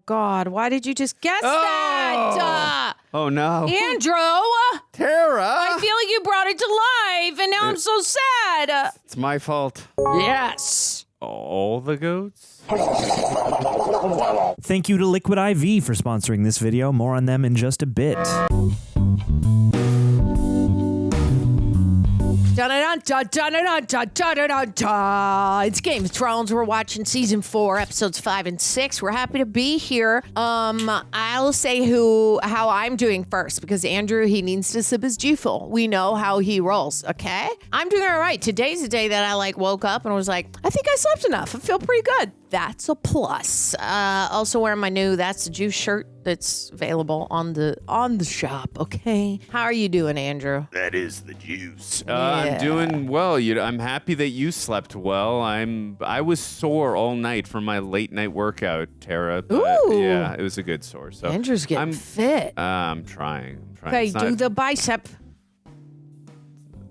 God. Why did you just guess that? Oh, no. Andrew! Tara! I feel like you brought it to life, and now I'm so sad. It's my fault. Yes. All the goats? Thank you to Liquid IV for sponsoring this video. More on them in just a bit. It's Game of Thrones. We're watching season 4, episodes 5 and 6. We're happy to be here. I'll say how I'm doing first because Andrew, he needs to sip his G-Full. We know how he rolls, okay? I'm doing all right. Today's the day that I woke up and was like, I think I slept enough. I feel pretty good. That's a plus. Also wearing my new That's the Juice shirt that's available on the shop, okay? How are you doing, Andrew? That is the juice. Yeah. I'm doing well. I'm happy that you slept well. I was sore all night from my late night workout, Tara. Ooh. Yeah, it was a good sore. So Andrew's getting fit. I'm trying. Okay, do the bicep.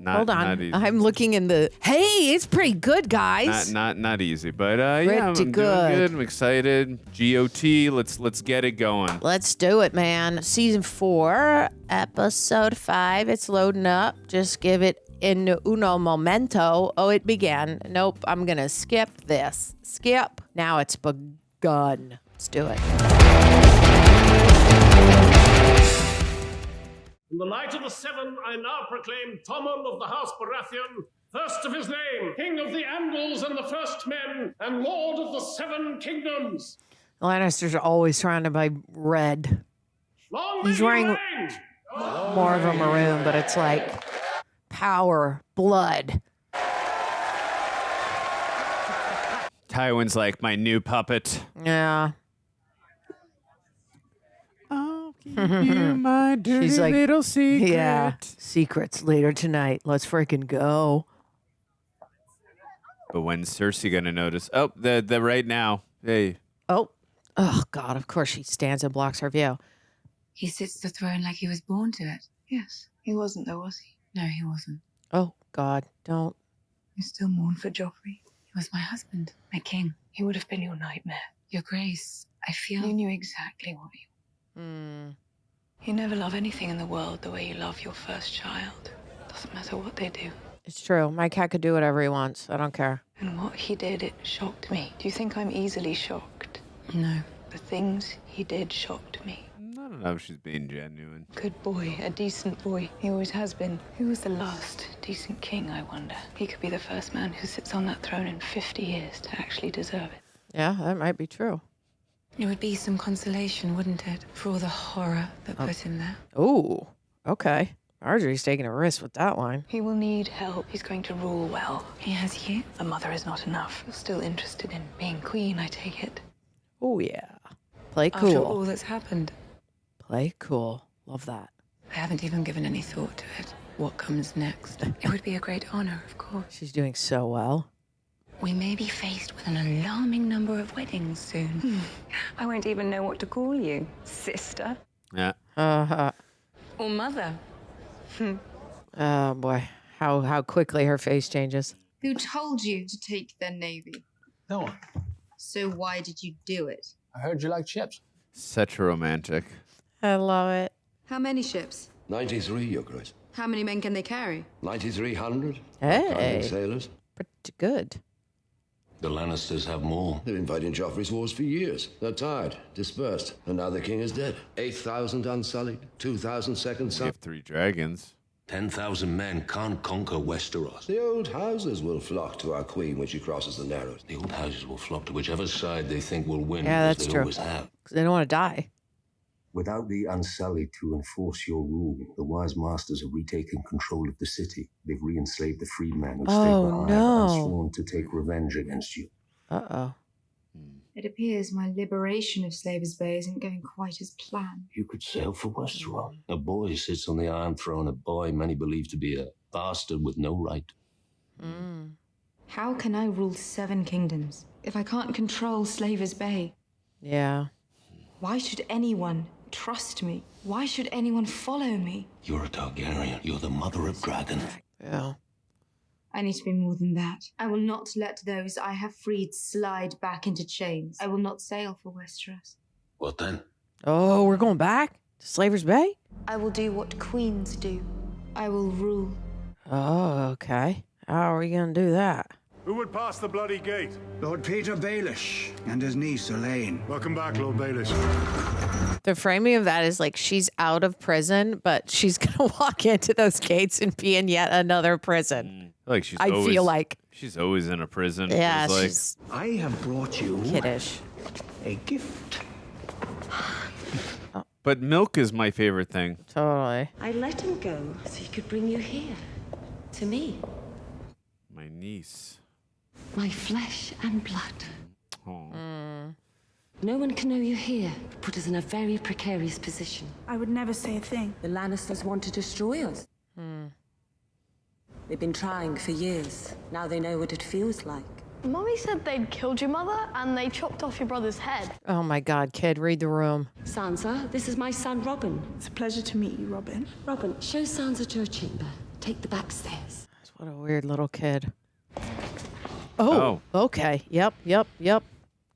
Hold on. I'm looking in the... Hey, it's pretty good, guys. Not easy, but yeah, I'm doing good. I'm excited. GOT, let's get it going. Let's do it, man. Season 4, episode 5. It's loading up. Just give it in uno momento. Oh, it began. Nope, I'm going to skip this. Skip. Now it's begun. Let's do it. In the light of the seven, I now proclaim Tommen of the House Baratheon, first of his name, King of the Andals and the First Men, and Lord of the Seven Kingdoms. The Lannisters are always trying to buy red. He's wearing more of a maroon, but it's like power, blood. Tywin's like my new puppet. Yeah. My dirty She's like, little secret. Yeah. Secrets later tonight. Let's freaking go. But when's Cersei gonna notice? Oh, the right now. Hey. Oh, God. Of course she stands and blocks her view. He sits the throne like he was born to it. Yes. He wasn't, though, was he? No, he wasn't. Oh, God. Don't. You still mourn for Joffrey? He was my husband, my king. He would have been your nightmare. Your grace. I feel you knew exactly what you... You never love anything in the world the way you love your first child. Doesn't matter what they do. It's true. My cat could do whatever he wants. I don't care. And what he did, it shocked me. Do you think I'm easily shocked? No. The things he did shocked me. I don't know if she's being genuine. Good boy, a decent boy. He always has been. Who was the last decent king, I wonder? He could be the first man who sits on that throne in 50 years to actually deserve it. Yeah, that might be true. It would be some consolation, wouldn't it? For all the horror that put him there. Ooh, okay. Margaery's taking a risk with that line. He will need help. He's going to rule well. He has you. A mother is not enough. You're still interested in being queen, I take it. Oh, yeah. Play cool. After all that's happened. Play cool. Love that. I haven't even given any thought to it. What comes next? It would be a great honor, of course. She's doing so well. We may be faced with an alarming number of weddings soon. I won't even know what to call you. Sister? Yeah. Or mother? Oh, boy. How quickly her face changes. Who told you to take their navy? No one. So why did you do it? I heard you like chips. Such a romantic. I love it. How many ships? 93, Your Grace. How many men can they carry? 9,300. Hey. Counting sailors. Pretty good. The Lannisters have more. They've been fighting Joffrey's wars for years. They're tired, dispersed, and now the king is dead. 8,000 unsullied, 2,000 second We son. have 3 dragons. 10,000 men can't conquer Westeros. The old houses will flock to our queen when she crosses the Narrows. The old houses will flock to whichever side they think will win. Yeah, as that's they true. always have. Because they don't want to die. Without the Unsullied to enforce your rule, the wise masters have retaken control of the city. They've re-enslaved the freedmen who stayed behind and sworn to take revenge against you. Uh-oh. It appears my liberation of Slavers Bay isn't going quite as planned. You could sail for Westeros. A boy sits on the Iron Throne, a boy many believe to be a bastard with no right. How can I rule 7 kingdoms if I can't control Slavers Bay? Yeah. Why should anyone trust me? Why should anyone follow me? You're a Targaryen. You're the mother of dragons. Yeah. I need to be more than that. I will not let those I have freed slide back into chains. I will not sail for Westeros. What then? Oh, we're going back to Slaver's Bay? I will do what queens do. I will rule. Oh, okay. How are we going to do that? Who would pass the bloody gate? Lord Peter Baelish and his niece Elaine. Welcome back, Lord Baelish. The framing of that is like she's out of prison, but she's going to walk into those gates and be in yet another prison. Like I feel like she's always in a prison. Yeah, like. she's I have brought you kiddish. a gift. But milk is my favorite thing. Totally. I let him go so he could bring you here. To me. My niece. My flesh and blood. Oh. No one can know you're here. Put us in a very precarious position. I would never say a thing. The Lannisters want to destroy us. They've been trying for years. Now they know what it feels like. Mommy said they'd killed your mother and they chopped off your brother's head. Oh my God, kid, read the room. Sansa, this is my son, Robin. It's a pleasure to meet you, Robin. Robin, show Sansa to her chamber. Take the back stairs. What a weird little kid. Oh, okay. Yep.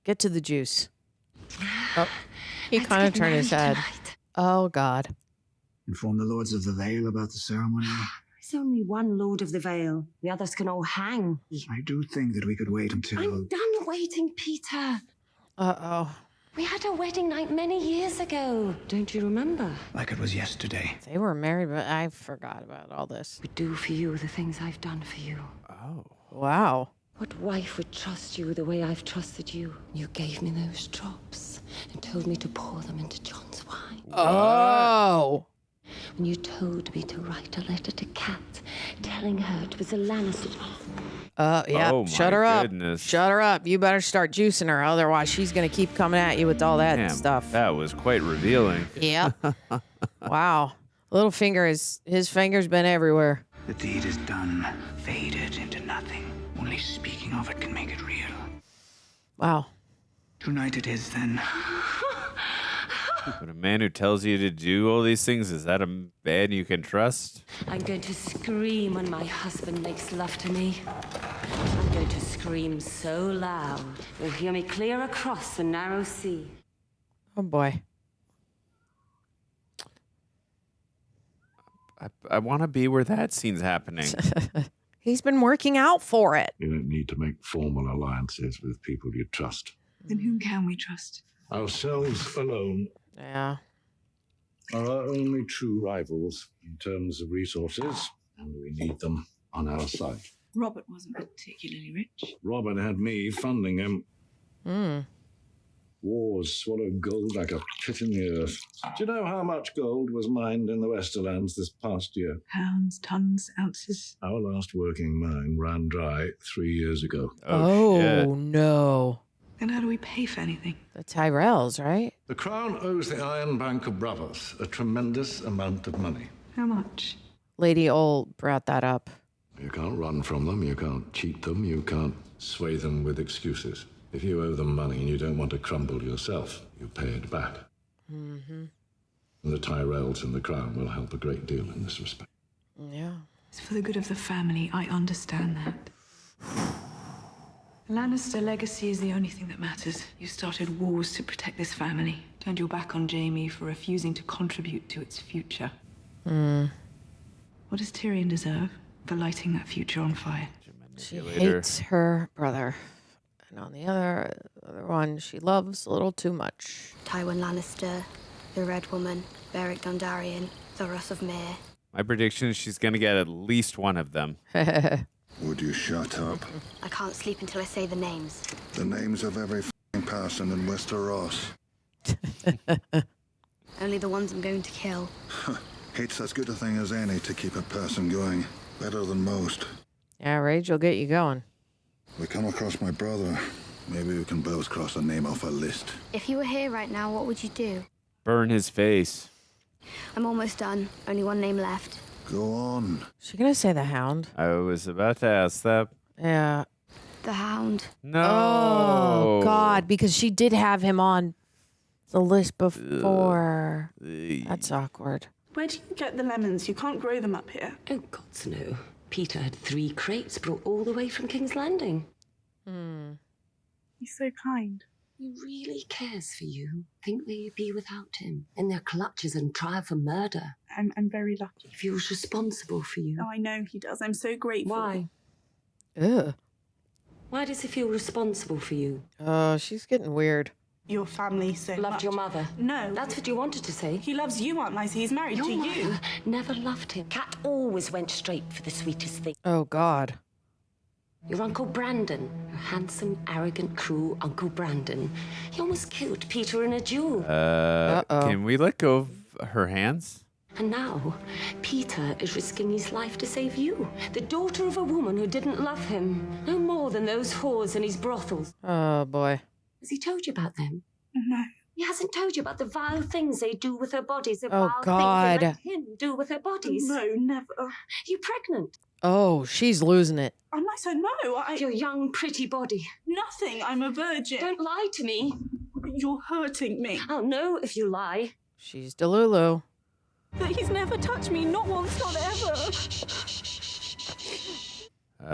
Get to the juice. Oh, he kind of turned his head. Oh, God. Inform the lords of the Vale about the ceremony. There's only one Lord of the Vale. The others can all hang. I do think that we could wait until... I'm done waiting, Peter. Uh-oh. We had a wedding night many years ago. Don't you remember? Like it was yesterday. They were married, but I forgot about all this. Would do for you the things I've done for you. Oh. Wow. What wife would trust you the way I've trusted you? You gave me those drops and told me to pour them into Jon's wine. Oh. When you told me to write a letter to Kat, telling her it was a Lannister. Yeah. Oh, Shut my her up. goodness. Shut her up. You better start juicing her, otherwise she's gonna keep coming at you with all that Damn, stuff. That was quite revealing. Yep. Wow. Littlefinger his finger's been everywhere. The deed is done, faded into nothing. Only speaking of it can make it real. Wow. Tonight it is, then. But a man who tells you to do all these things, is that a man you can trust? I'm going to scream when my husband makes love to me. I'm going to scream so loud, you'll hear me clear across the narrow sea. Oh, boy. I want to be where that scene's happening. He's been working out for it. You don't need to make formal alliances with people you trust. Then whom can we trust? Ourselves alone Yeah. are our only true rivals in terms of resources, and we need them on our side. Robert wasn't particularly rich. Robert had me funding him. Wars swallowed gold like a pit in the earth. Do you know how much gold was mined in the Westerlands this past year? Pounds, tons, ounces. Our last working mine ran dry 3 years ago. Oh shit. no. Then how do we pay for anything? The Tyrells, right? The Crown owes the Iron Bank of Bravos a tremendous amount of money. How much? Lady Old brought that up. You can't run from them, you can't cheat them, you can't sway them with excuses. If you owe them money and you don't want to crumble yourself, you pay it back. Mm-hmm. And the Tyrells and the Crown will help a great deal in this respect. Yeah. It's for the good of the family. I understand that. Lannister legacy is the only thing that matters. You started wars to protect this family. Turned your back on Jaime for refusing to contribute to its future. What does Tyrion deserve for lighting that future on fire? She hates her brother. And on the other one, she loves a little too much. Tywin Lannister, the Red Woman, Beric Dondarrion, Thoros of Myr. My prediction is she's going to get at least one of them. Would you shut up? I can't sleep until I say the names. The names of every f***ing person in Westeros. Only the ones I'm going to kill. It's as good a thing as any to keep a person going. Better than most. Yeah, rage will get you going. We come across my brother. Maybe we can both cross a name off a list. If you were here right now, what would you do? Burn his face. I'm almost done. Only one name left. Go on. She gonna say the Hound? I was about to ask that. Yeah. The Hound. No. Oh, God, because she did have him on the list before. That's awkward. Where do you get the lemons? You can't grow them up here. Oh, gods no. Peter had 3 crates brought all the way from King's Landing. He's so kind. He really cares for you. Think that you'd be without him in their clutches and trial for murder. I'm very lucky. He feels responsible for you. Oh, I know he does. I'm so grateful. Why? Ugh. Why does he feel responsible for you? Oh, she's getting weird. Your family so Loved much. your mother? No. That's what you wanted to say. He loves you, Aunt Lysa. He's married Your to mother you. never loved him. Cat always went straight for the sweetest thing. Oh, God. Your Uncle Brandon, your handsome, arrogant, cruel Uncle Brandon. He almost killed Petyr in a duel. Can we let go of her hands? And now, Petyr is risking his life to save you, the daughter of a woman who didn't love him, no more than those whores in his brothels. Oh, boy. Has he told you about them? No. He hasn't told you about the vile things they do with their bodies, the Oh, vile God. things they let him do with their bodies. No, never. You pregnant? Oh, she's losing it. Aunt Lysa, no. Your young, pretty body. Nothing. I'm a virgin. Don't lie to me. You're hurting me. I'll know if you lie. She's Delulu. But he's never touched me. Not once, not ever.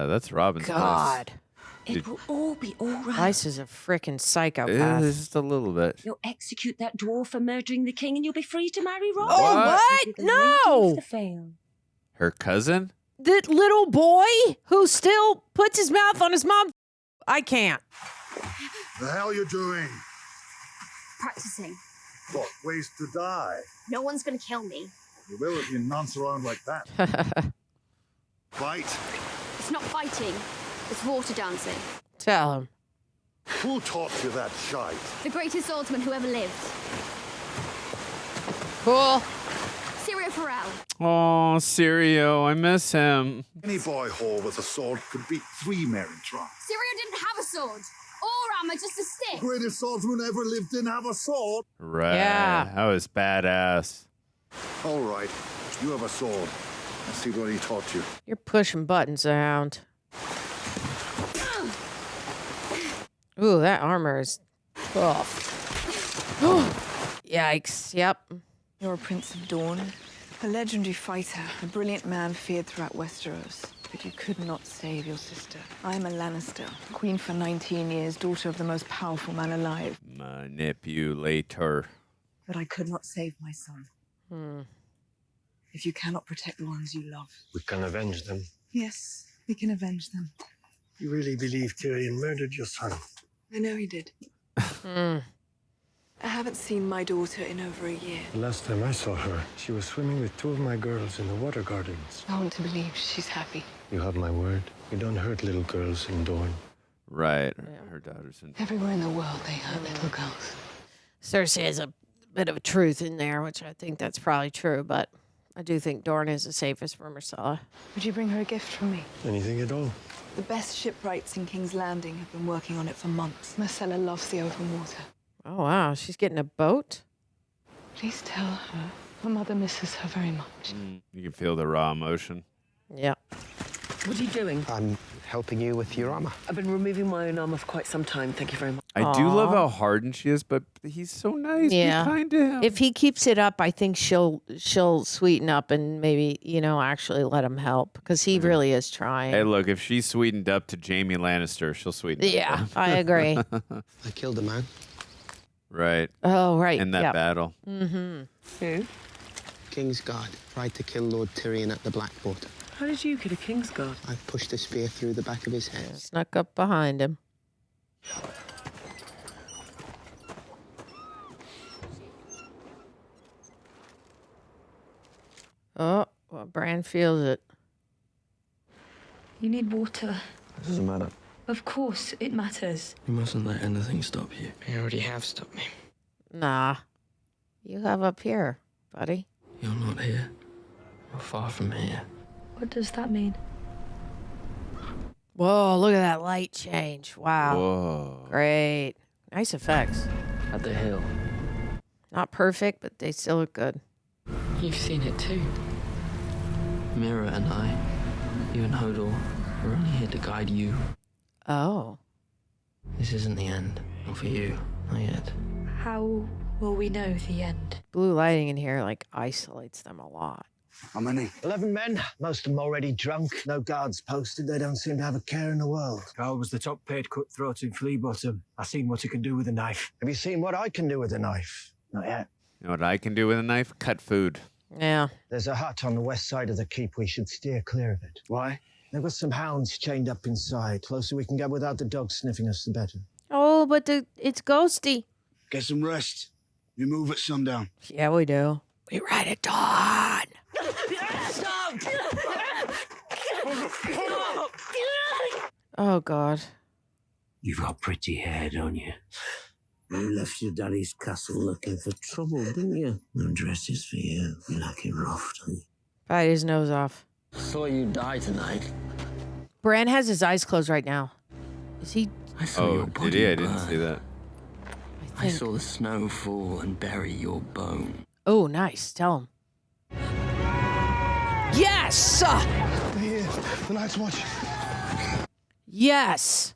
That's Robin's God. It will all be all right. Lysa's a freaking psychopath. Just a little bit. You'll execute that dwarf for murdering the king and you'll be free to marry Robin. Oh, what? No! Her cousin? The little boy who still puts his mouth on his mom. I can't. The hell you doing? Practicing. What, ways to die? No one's gonna kill me. You will if you nonce around like that. Fight. It's not fighting. It's water dancing. Tell him. Who taught you that shite? The greatest swordsman who ever lived. Cool. Syrio Farrell. Oh, Sirio, I miss him. Any boy whore with a sword could beat 3 men in trial. Syrio didn't have a sword. Or armor, just a stick. The greatest swordsman ever lived didn't have a sword. Right. Yeah. That was badass. All right, you have a sword. Let's see what he taught you. You're pushing buttons around. Ooh, that armor is tough. Yikes. Yep. You're a Prince of Dawn, a legendary fighter, a brilliant man feared throughout Westeros. But you could not save your sister. I am a Lannister, queen for 19 years, daughter of the most powerful man alive. Manipulator. But I could not save my son. If you cannot protect the ones you love. We can avenge them. Yes, we can avenge them. You really believe Tyrion murdered your son? I know he did. I haven't seen my daughter in over a year. The last time I saw her, she was swimming with 2 of my girls in the water gardens. I want to believe she's happy. You have my word. You don't hurt little girls in Dorne. Right. Her daughter's in. Everywhere in the world, they hurt little girls. Cersei has a bit of a truth in there, which I think that's probably true, but I do think Dorne is the safest for Myrcella. Would you bring her a gift from me? Anything at all. The best shipwrights in King's Landing have been working on it for months. Myrcella loves the open water. Oh, wow. She's getting a boat? Please tell her her mother misses her very much. You can feel the raw emotion. Yeah. What are you doing? I'm helping you with your armor. I've been removing my own armor for quite some time. Thank you very much. I do love how hardened she is, but he's so nice. Yeah. Be kind to him. If he keeps it up, I think she'll sweeten up and maybe, actually let him help because he really is trying. Hey, look, if she's sweetened up to Jaime Lannister, she'll sweeten Yeah, up. I agree. I killed a man. Right. Oh, right. In that battle. Mm-hmm. Who? Kingsguard tried to kill Lord Tyrion at the Blackwater. How did you kill a Kingsguard? I pushed a spear through the back of his head. Snuck up behind him. Oh, well, Bran feels it. You need water. It doesn't matter. Of course, it matters. You mustn't let anything stop you. You already have stopped me. Nah. You have up here, buddy. You're not here. You're far from here. What does that mean? Whoa, look at that light change. Wow. Whoa. Great. Nice effects. At the hill. Not perfect, but they still look good. You've seen it too. Mira and I, you and Hodor, we're only here to guide you. Oh. This isn't the end. Not for you. Not yet. How will we know the end? Blue lighting in here, isolates them a lot. How many? 11 men, most of them already drunk. No guards posted. They don't seem to have a care in the world. Carl was the top-paid cutthroat in Flea Bottom. I seen what he can do with a knife. Have you seen what I can do with a knife? Not yet. You know what I can do with a knife? Cut food. Yeah. There's a hut on the west side of the keep. We should steer clear of it. Why? They've got some hounds chained up inside. Closer we can get without the dogs sniffing us, the better. Oh, but it's ghosty. Get some rest. You move at sundown. Yeah, we do. We ride at dawn. Oh, God. You've got pretty hair, don't you? You left your daddy's castle looking for trouble, didn't you? No dresses for you. You like it rough, don't you? Bite his nose off. Saw you die tonight. Bran has his eyes closed right now. Is he? I saw your body did he? I burn. didn't see that. I saw the snow fall and bury your bone. Oh, nice. Tell him. Yes! Here, the Night's Watch. Yes.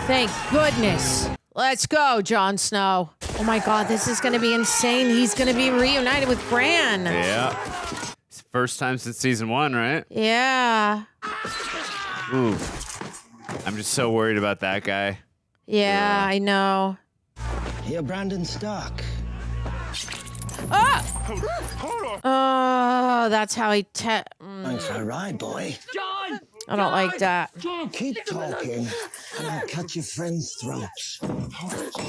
Thank goodness. Let's go, Jon Snow. Oh my God, this is going to be insane. He's going to be reunited with Bran. Yeah. It's the first time since season 1, right? Yeah. Ooh. I'm just so worried about that guy. Yeah, I know. You're Brandon Stark. Ah! Oh, that's how he Thanks for a ride, boy. John! I don't like that. Keep talking, and I'll cut your friends' throats.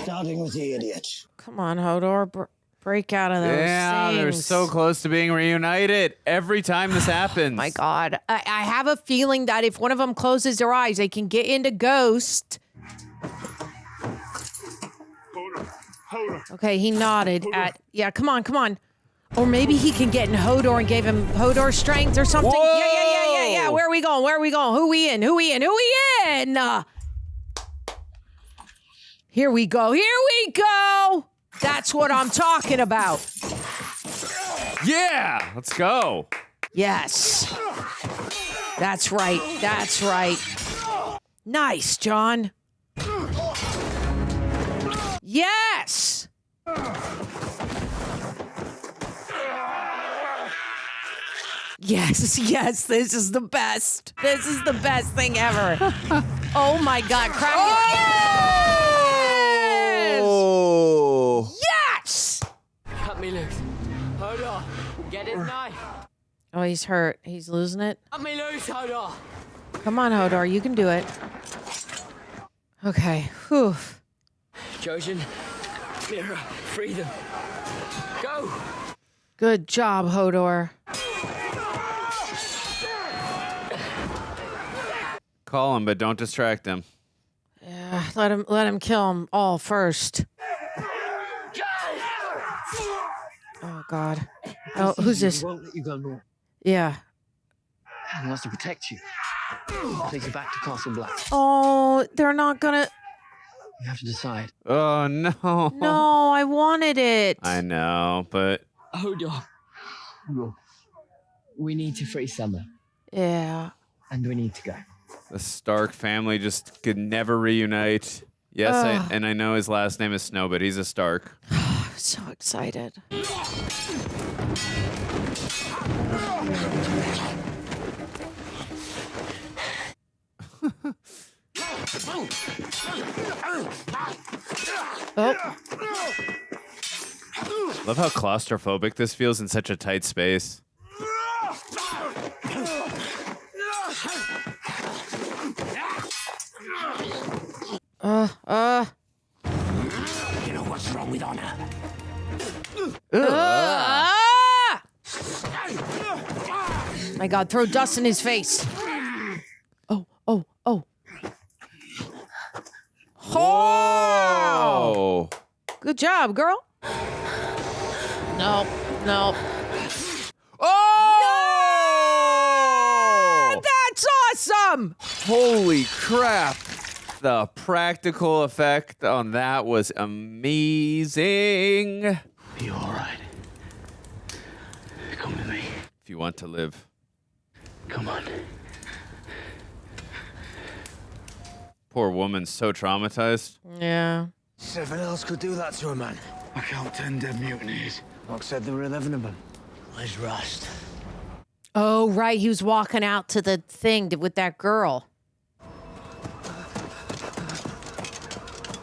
Starting with the idiot. Come on, Hodor. Break out of those things. They're so close to being reunited every time this happens. My God. I have a feeling that if one of them closes their eyes, they can get into Ghost. Okay, he nodded at... Yeah, come on. Or maybe he can get in Hodor and gave him Hodor strength or something. Whoa! Yeah. Where are we going? Who we in? Here we go. That's what I'm talking about. Yeah, let's go. Yes. That's right. Nice, Jon. Yes. Yes, this is the best. This is the best thing ever. Oh my God, crap. Oh! Yes! Cut me loose. Hold on. Get his knife. Oh, he's hurt. He's losing it. Cut me loose, hold on. Come on, Hodor, you can do it. Okay, whew. Trojan, Mira, free them. Go! Good job, Hodor. Call him, but don't distract him. Yeah, let him kill them all first. Oh God. Oh, who's this? He won't let you go north. Yeah. He wants to protect you. Take you back to Castle Black. Oh, they're not gonna. You have to decide. Oh no. No, I wanted it. I know, but Hold on. We need to free Summer. Yeah. And we need to go. the Stark family just could never reunite. Yes, and I know his last name is Snow, but he's a Stark. I'm so excited. Oh. Love how claustrophobic this feels in such a tight space. You know what's wrong with honor? My God, throw dust in his face. Oh. Whoa! Good job, girl. No. Oh! No! That's awesome! Holy crap. The practical effect on that was amazing. Be all right. Come with me. If you want to live. Come on. Poor woman's so traumatized. Yeah. Nothing else could do that to a man. I count 10 dead mutineers. Mark said there were 11 of them. Where's Rust? Oh, right. He was walking out to the thing with that girl.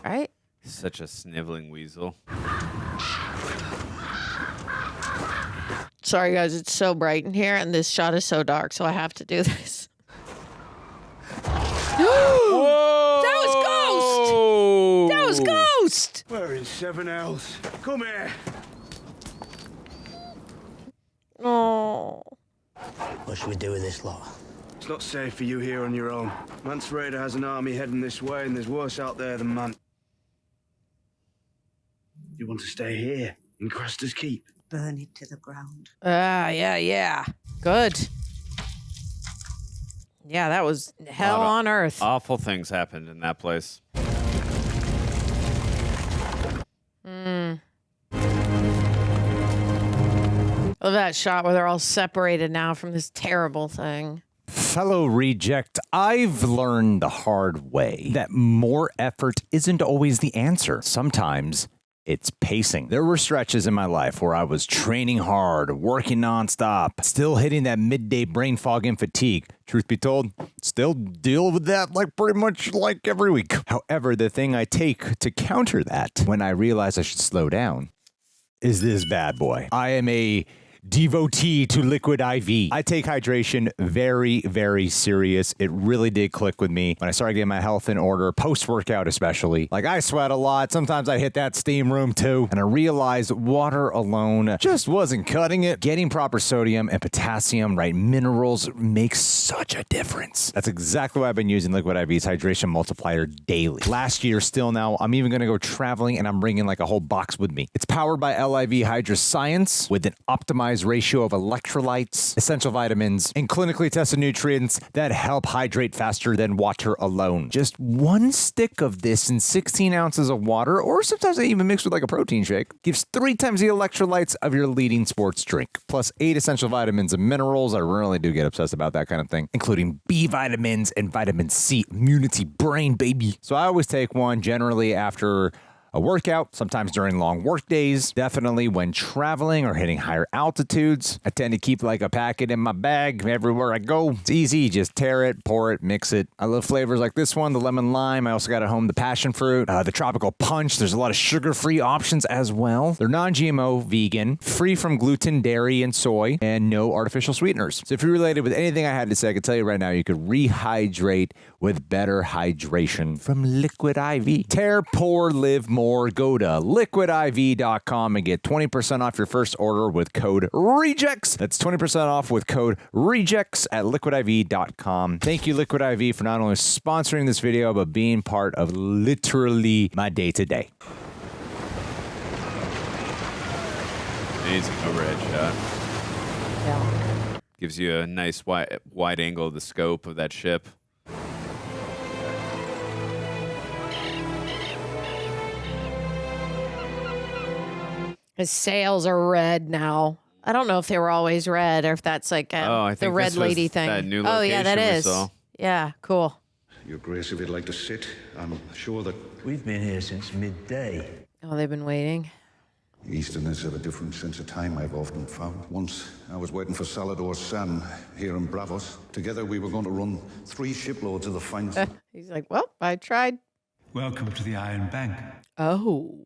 Right? Such a sniveling weasel. Sorry, guys. It's so bright in here, and this shot is so dark, so I have to do this. Whoa! That was Ghost! That was Ghost! We're in Seven Hells. Come here. Oh. What should we do with this lot? It's not safe for you here on your own. Mance Raider has an army heading this way, and there's worse out there than Man. You want to stay here in Craster's Keep? Burn it to the ground. Yeah. Good. Yeah, that was hell on earth. Awful things happened in that place. Love that shot where they're all separated now from this terrible thing. Fellow reject, I've learned the hard way that more effort isn't always the answer. Sometimes it's pacing. There were stretches in my life where I was training hard, working nonstop, still hitting that midday brain fog and fatigue. Truth be told, still deal with that like pretty much like every week. However, the thing I take to counter that when I realize I should slow down is this bad boy. I am a devotee to liquid IV. I take hydration very, very serious. It really did click with me when I started getting my health in order, post-workout especially. Like, I sweat a lot. Sometimes I hit that steam room too. And I realized water alone just wasn't cutting it. Getting proper sodium and potassium, right, minerals makes such a difference. That's exactly why I've been using Liquid IV's hydration multiplier daily. Last year, still now, I'm even going to go traveling and I'm bringing like a whole box with me. It's powered by LIV Hydra Science with an optimized ratio of electrolytes, essential vitamins, and clinically tested nutrients that help hydrate faster than water alone. Just one stick of this in 16 ounces of water, or sometimes they even mix with like a protein shake, gives 3 times the electrolytes of your leading sports drink, plus 8 essential vitamins and minerals. I really do get obsessed about that kind of thing, including B vitamins and vitamin C. Immunity brain, baby. So I always take one generally after a workout, sometimes during long work days, definitely when traveling or hitting higher altitudes. I tend to keep like a packet in my bag everywhere I go. It's easy, just tear it, pour it, mix it. I love flavors like this one, the lemon lime. I also got at home the passion fruit, the tropical punch. There's a lot of sugar-free options as well. They're non-GMO, vegan, free from gluten, dairy, and soy, and no artificial sweeteners. So if you're related with anything I had to say, I can tell you right now, you could rehydrate with better hydration from Liquid IV. Tear, pour, live more. Go to liquidiv.com and get 20% off your first order with code REJECTS. That's 20% off with code REJECTS at liquidiv.com. Thank you, Liquid IV, for not only sponsoring this video, but being part of literally my day-to-day. Amazing overhead shot. Yeah. Gives you a nice wide angle of the scope of that ship. His sails are red now. I don't know if they were always red or if that's like I think the red this was lady thing. that new Oh, yeah, that location we is. saw. Yeah, cool. Your Grace, if you'd like to sit, I'm sure that We've been here since midday. Oh, they've been waiting. Easterners have a different sense of time, I've often found. Once I was waiting for Salador's son here in Bravos. Together we were going to run 3 shiploads of the finest. He's like, well, I tried. Welcome to the Iron Bank. Oh.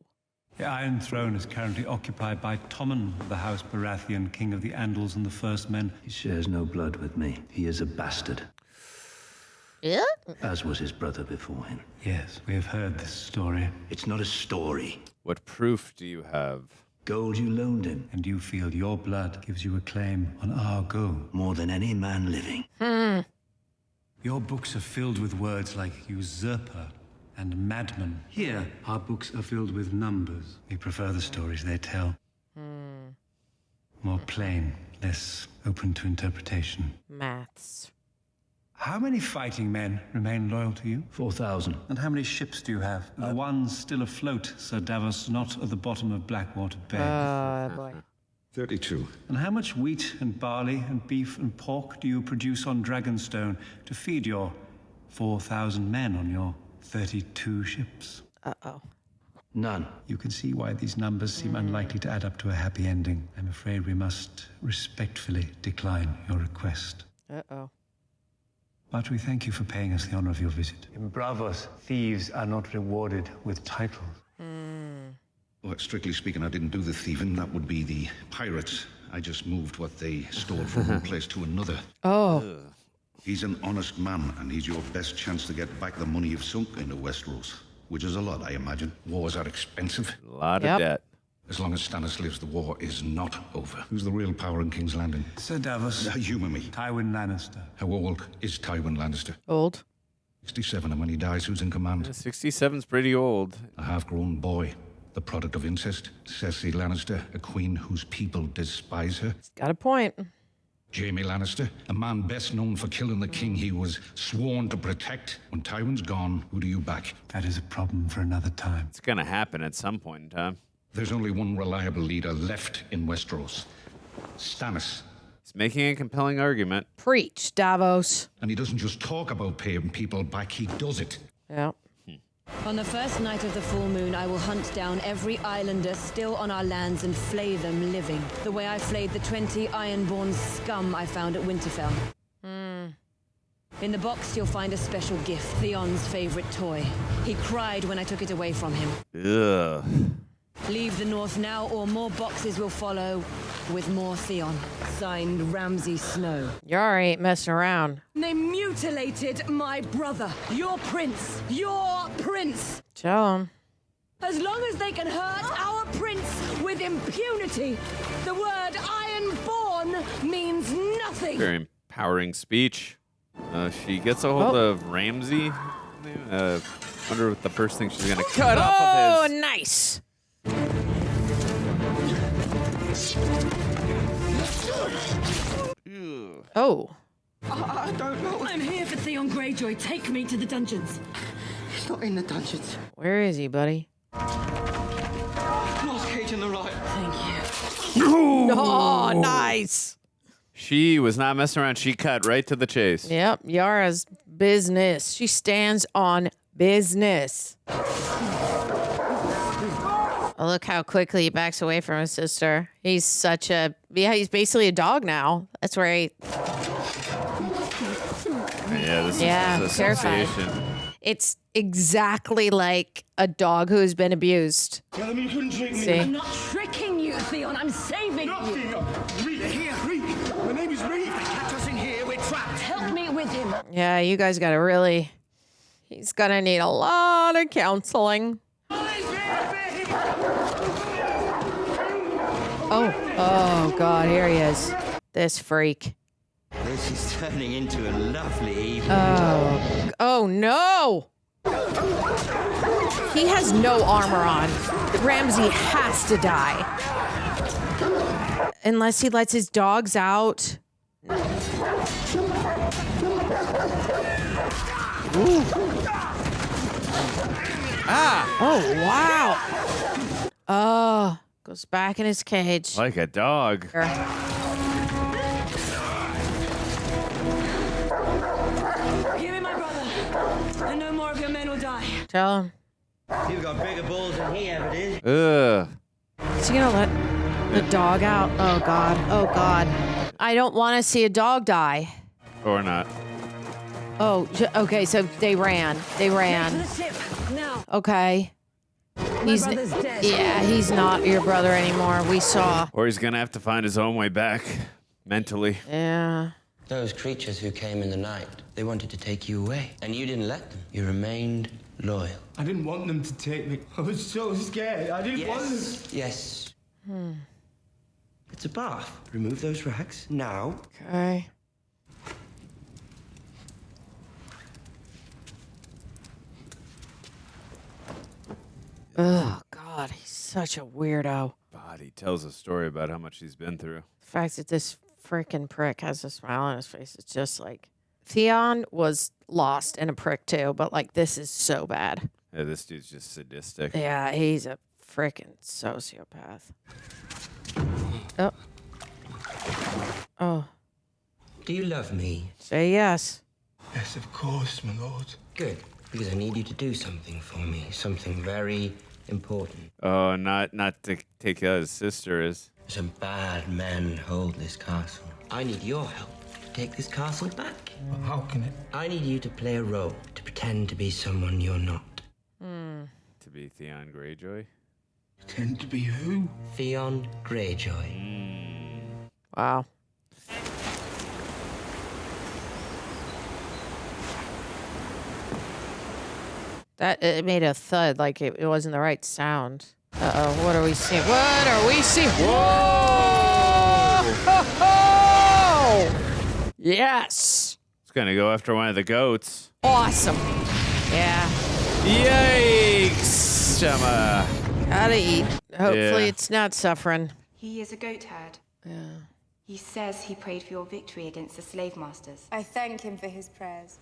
The Iron Throne is currently occupied by Tommen, the House Baratheon, King of the Andals and the First Men. He shares no blood with me. He is a bastard. Yeah? As was his brother before him. Yes, we have heard this story. It's not a story. What proof do you have? Gold you loaned him. And you feel your blood gives you a claim on our gold. More than any man living. Your books are filled with words like usurper and madman. Here, our books are filled with numbers. We prefer the stories they tell. More plain, less open to interpretation. Maths. How many fighting men remain loyal to you? 4,000. And how many ships do you have? The one still afloat, Sir Davos, not at the bottom of Blackwater Bay. Oh, boy. 32. And how much wheat and barley and beef and pork do you produce on Dragonstone to feed your 4,000 men on your 32 ships? Uh-oh. None. You can see why these numbers seem unlikely to add up to a happy ending. I'm afraid we must respectfully decline your request. Uh-oh. But we thank you for paying us the honor of your visit. In Bravos, thieves are not rewarded with titles. Well, strictly speaking, I didn't do the thieving. That would be the pirates. I just moved what they stole from one place to another. Oh. He's an honest man, and he's your best chance to get back the money you've sunk into Westeros. Which is a lot, I imagine. Wars are expensive. A lot of debt. As long as Stannis lives, the war is not over. Who's the real power in King's Landing? Sir Davos. Humour me. Tywin Lannister. How old is Tywin Lannister? Old. 67, and when he dies, who's in command? 67's pretty old. A half-grown boy. The product of incest. Cersei Lannister, a queen whose people despise her. Got a point. Jaime Lannister, a man best known for killing the king he was sworn to protect. When Tywin's gone, who do you back? That is a problem for another time. It's gonna happen at some point in time. There's only one reliable leader left in Westeros. Stannis. He's making a compelling argument. Preach, Davos. And he doesn't just talk about paying people back, he does it. Yeah. On the first night of the full moon, I will hunt down every islander still on our lands and flay them living, the way I flayed the 20 ironborn scum I found at Winterfell. In the box, you'll find a special gift, Theon's favorite toy. He cried when I took it away from him. Ugh. Leave the north now, or more boxes will follow with more Theon. Signed, Ramsay Snow. Y'all ain't messing around. They mutilated my brother. Your prince. Your prince. Tell him. As long as they can hurt our prince with impunity, the word Ironborn means nothing. Very empowering speech. She gets a hold of Ramsay. Wonder what the first thing she's gonna cut off of his. Oh, nice. Oh. I don't know. I'm here for Theon Greyjoy. Take me to the dungeons. He's not in the dungeons. Where is he, buddy? Last cage on the right. Thank you. Oh, nice. She was not messing around. She cut right to the chase. Yep, Yara's business. She stands on business. Oh, look how quickly he backs away from his sister. He's such a... Yeah, he's basically a dog now. That's where he... Yeah, this is terrifying. association. It's exactly like a dog who has been abused. Tell him you couldn't trick me. See? I'm not tricking you, Theon. I'm saving you. Theon. Reek, here. Reek. My name is Reek. They catch us in here. We're trapped. Help me with him. Yeah, you guys got to really... He's going to need a lot of counseling. Oh, God, here he is. This freak. This is turning into a lovely evening. Oh, no! He has no armor on. Ramsay has to die. Unless he lets his dogs out. Ooh. Oh, wow. Oh, goes back in his cage. Like a dog. Give me my brother, and no more of your men will die. Tell him. You've got bigger balls than he ever did. Ugh. Is he gonna let the dog out? Oh, God. Oh, God. I don't want to see a dog die. Or not. Oh, okay, so they ran. They ran. To the ship, now. Okay. My brother's dead. Yeah, he's not your brother anymore. We saw. Or he's gonna have to find his own way back. Mentally. Yeah. Those creatures who came in the night, they wanted to take you away. And you didn't let them. You remained loyal. I didn't want them to take me. I was so scared. I didn't want them. Yes. It's a bath. Remove those rags. Now. Okay. Oh, God, he's such a weirdo. God, he tells a story about how much he's been through. The fact that this freaking prick has a smile on his face, it's just like... Theon was lost and a prick too, but like this is so bad. Yeah, this dude's just sadistic. Yeah, he's a freaking sociopath. Oh. Oh. Do you love me? Say yes. Yes, of course, my lord. Good, because I need you to do something for me. Something very, important. Oh, not to take out his sister is. Some bad men hold this castle. I need your help to take this castle back. Well, how can it? I need you to play a role, to pretend to be someone you're not. To be Theon Greyjoy. Pretend to be who? Theon Greyjoy. Wow. That it made a thud, like it wasn't the right sound. Uh-oh, what are we seeing? What are we seeing? Whoa! Yes! It's gonna go after one of the goats. Awesome. Yeah. Yikes! Gotta eat. Hopefully it's not suffering. He is a goat herd. Yeah. He says he prayed for your victory against the slave masters. I thank him for his prayers.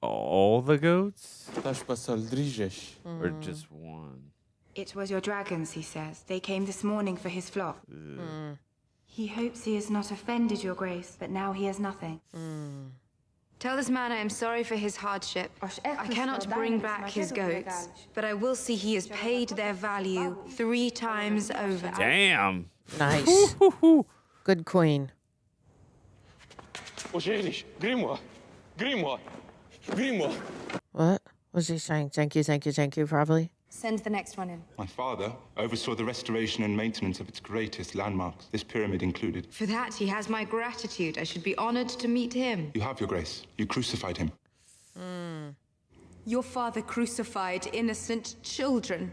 All the goats? Or Mm. just one? It was your dragons, he says. They came this morning for his flock. He hopes he has not offended your grace, but now he has nothing. Tell this man I am sorry for his hardship. I cannot bring back his goats, but I will see he has paid their value 3 times over. Damn. Nice. Good queen. Grimoire. Grimoire. Grimoire. What was he saying? Thank you, probably. Send the next one in. My father oversaw the restoration and maintenance of its greatest landmarks, this pyramid included. For that, he has my gratitude. I should be honored to meet him. You have your grace. You crucified him. Your father crucified innocent children.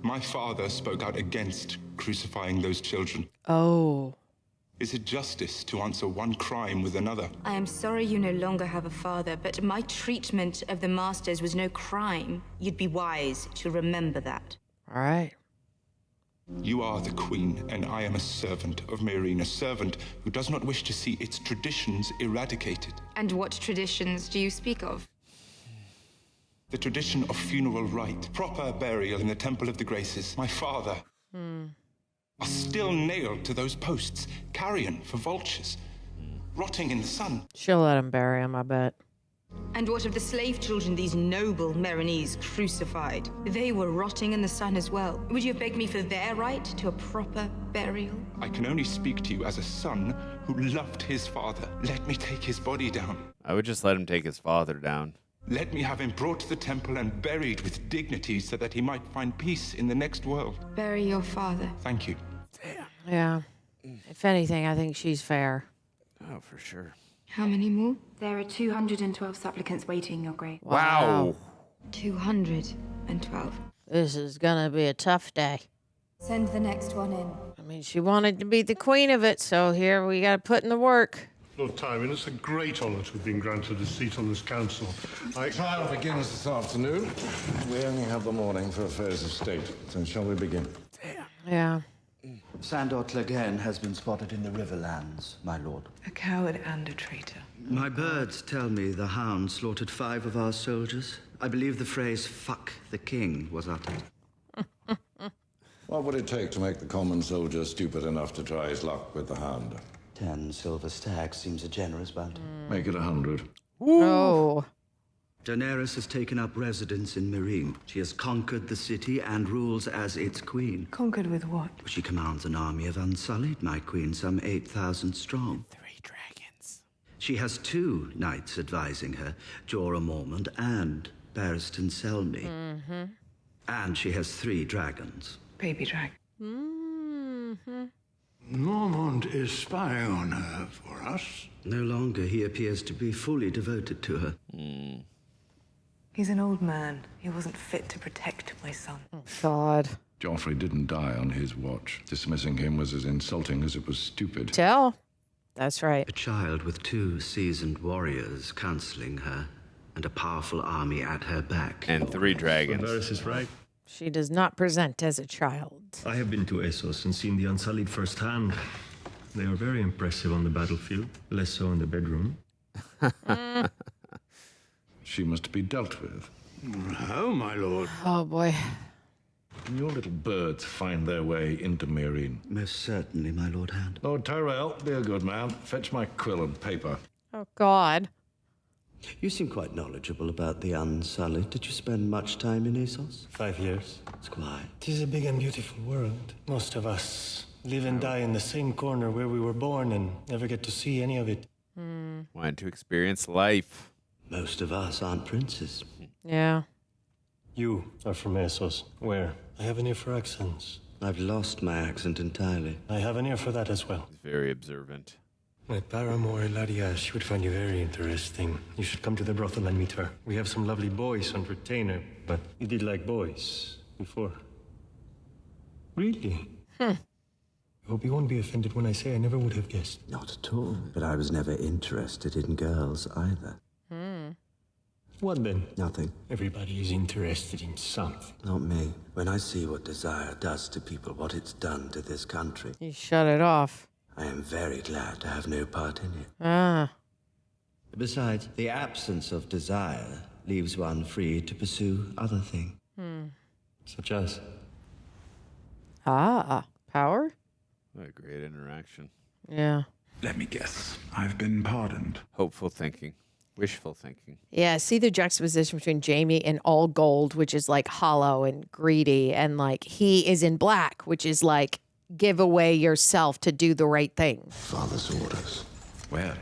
My father spoke out against crucifying those children. Oh. Is it justice to answer one crime with another? I am sorry you no longer have a father, but my treatment of the masters was no crime. You'd be wise to remember that. All right. You are the queen, and I am a servant of Meereen, a servant who does not wish to see its traditions eradicated. And what traditions do you speak of? The tradition of funeral rite, proper burial in the Temple of the Graces. My father are still nailed to those posts, carrion for vultures, rotting in the sun. She'll let him bury him, I bet. And what of the slave children these noble Meereenese crucified? They were rotting in the sun as well. Would you have begged me for their right to a proper burial? I can only speak to you as a son who loved his father. Let me take his body down. I would just let him take his father down. Let me have him brought to the temple and buried with dignity so that he might find peace in the next world. Bury your father. Thank you. Yeah. If anything, I think she's fair. Oh, for sure. How many more? There are 212 supplicants waiting, your grace. Wow. 212. This is gonna be a tough day. Send the next one in. I mean, she wanted to be the queen of it, so here we gotta put in the work. Lord Tywin, it's a great honour to have been granted a seat on this council. Trial begins this afternoon. We only have the morning for affairs of state. So shall we begin? Yeah. Sandor Clegane has been spotted in the Riverlands, my lord. A coward and a traitor. My birds tell me the hound slaughtered 5 of our soldiers. I believe the phrase, "fuck the king," was uttered. What would it take to make the common soldier stupid enough to try his luck with the hound? 10 silver stags seems a generous bounty. Make it 100. Oh. Daenerys has taken up residence in Meereen. She has conquered the city and rules as its queen. Conquered with what? She commands an army of Unsullied, my queen, some 8,000 strong. 3 dragons. She has 2 knights advising her, Jorah Mormont and Barristan Selmy. And she has 3 dragons. Baby dragon. Mormont is spying on her for us. No longer. He appears to be fully devoted to her. He's an old man. He wasn't fit to protect my son. God. Joffrey didn't die on his watch. Dismissing him was as insulting as it was stupid. Tell. That's right. A child with 2 seasoned warriors counseling her, and a powerful army at her back. And 3 dragons. Varys is right. She does not present as a child. I have been to Essos and seen the Unsullied firsthand. They are very impressive on the battlefield, less so in the bedroom. She must be dealt with. How, my lord? Oh, boy. Can your little birds find their way into Meereen? Most certainly, my Lord Hand. Lord Tyrell, be a good man. Fetch my quill and paper. Oh, God. You seem quite knowledgeable about the Unsullied. Did you spend much time in Essos? 5 years. It's quiet. It is a big and beautiful world. Most of us live and die in the same corner where we were born and never get to see any of it. Wanted to experience life. Most of us aren't princes. Yeah. You are from Essos. Where? I have an ear for accents. I've lost my accent entirely. I have an ear for that as well. He's very observant. My paramour, Eladia, she would find you very interesting. You should come to the brothel and meet her. We have some lovely boys on retainer, but you did like boys before. Really? I hope you won't be offended when I say I never would have guessed. Not at all. But I was never interested in girls either. What then? Nothing. Everybody is interested in something. Not me. When I see what desire does to people, what it's done to this country, You shut it off. I am very glad to have no part in it. Ah. Besides, the absence of desire leaves one free to pursue other things. Such as? Power? What a great interaction. Yeah. Let me guess. I've been pardoned. Hopeful thinking. Wishful thinking. Yeah, see the juxtaposition between Jaime and all gold, which is like hollow and greedy, and like he is in black, which is like give away yourself to do the right thing. Father's orders. Well,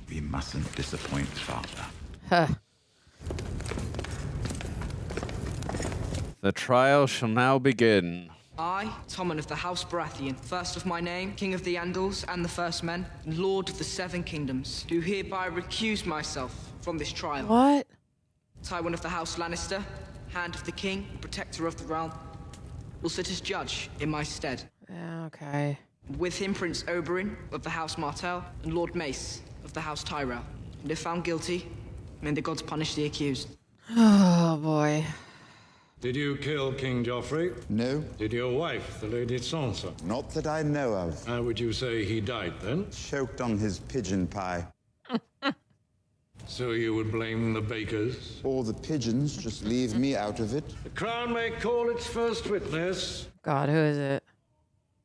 we mustn't disappoint Father. Huh. The trial shall now begin. I, Tommen of the House Baratheon, first of my name, King of the Andals and the First Men, and Lord of the Seven Kingdoms, do hereby recuse myself from this trial. What? Tywin of the House Lannister, Hand of the King, Protector of the Realm, will sit as judge in my stead. Yeah, okay. With him, Prince Oberyn of the House Martell and Lord Mace of the House Tyrell. And if found guilty, may the gods punish the accused. Oh, boy. Did you kill King Joffrey? No. Did your wife, the Lady Sansa? Not that I know of. How would you say he died, then? Choked on his pigeon pie. So you would blame the bakers? Or the pigeons, just leave me out of it. The Crown may call its first witness. God, who is it?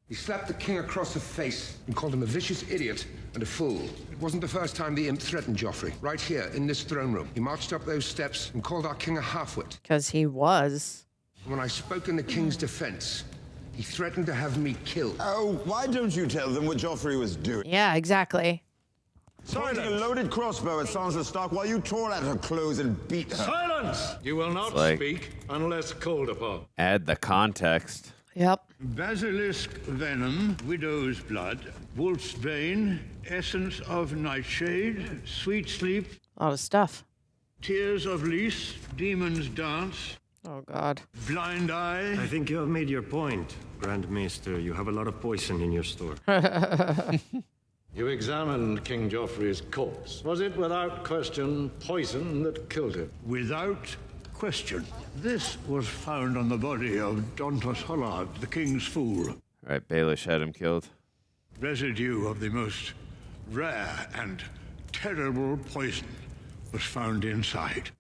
He slapped the king across the face and called him a vicious idiot and a fool. It wasn't the first time the imp threatened Joffrey. Right here, in this throne room. He marched up those steps and called our king a halfwit. Because he was. When I spoke in the king's defense, he threatened to have me killed. Oh, why don't you tell them what Joffrey was doing? Yeah, exactly. Pointing a loaded crossbow at Sansa Stark while you tore at her clothes and beat her. Silence! You will not speak unless called upon. Add the context. Yep. Basilisk venom, widow's blood, wolf's bane, essence of nightshade, sweet sleep. A lot of stuff. Tears of Lys, demon's dance. Oh, God. Blind eye. I think you have made your point, Grand Maester. You have a lot of poison in your store. You examined King Joffrey's corpse. Was it without question poison that killed him? Without question. This was found on the body of Dontos Hollard, the king's fool. Right, Baelish had him killed. Residue of the most rare and terrible poison was found inside.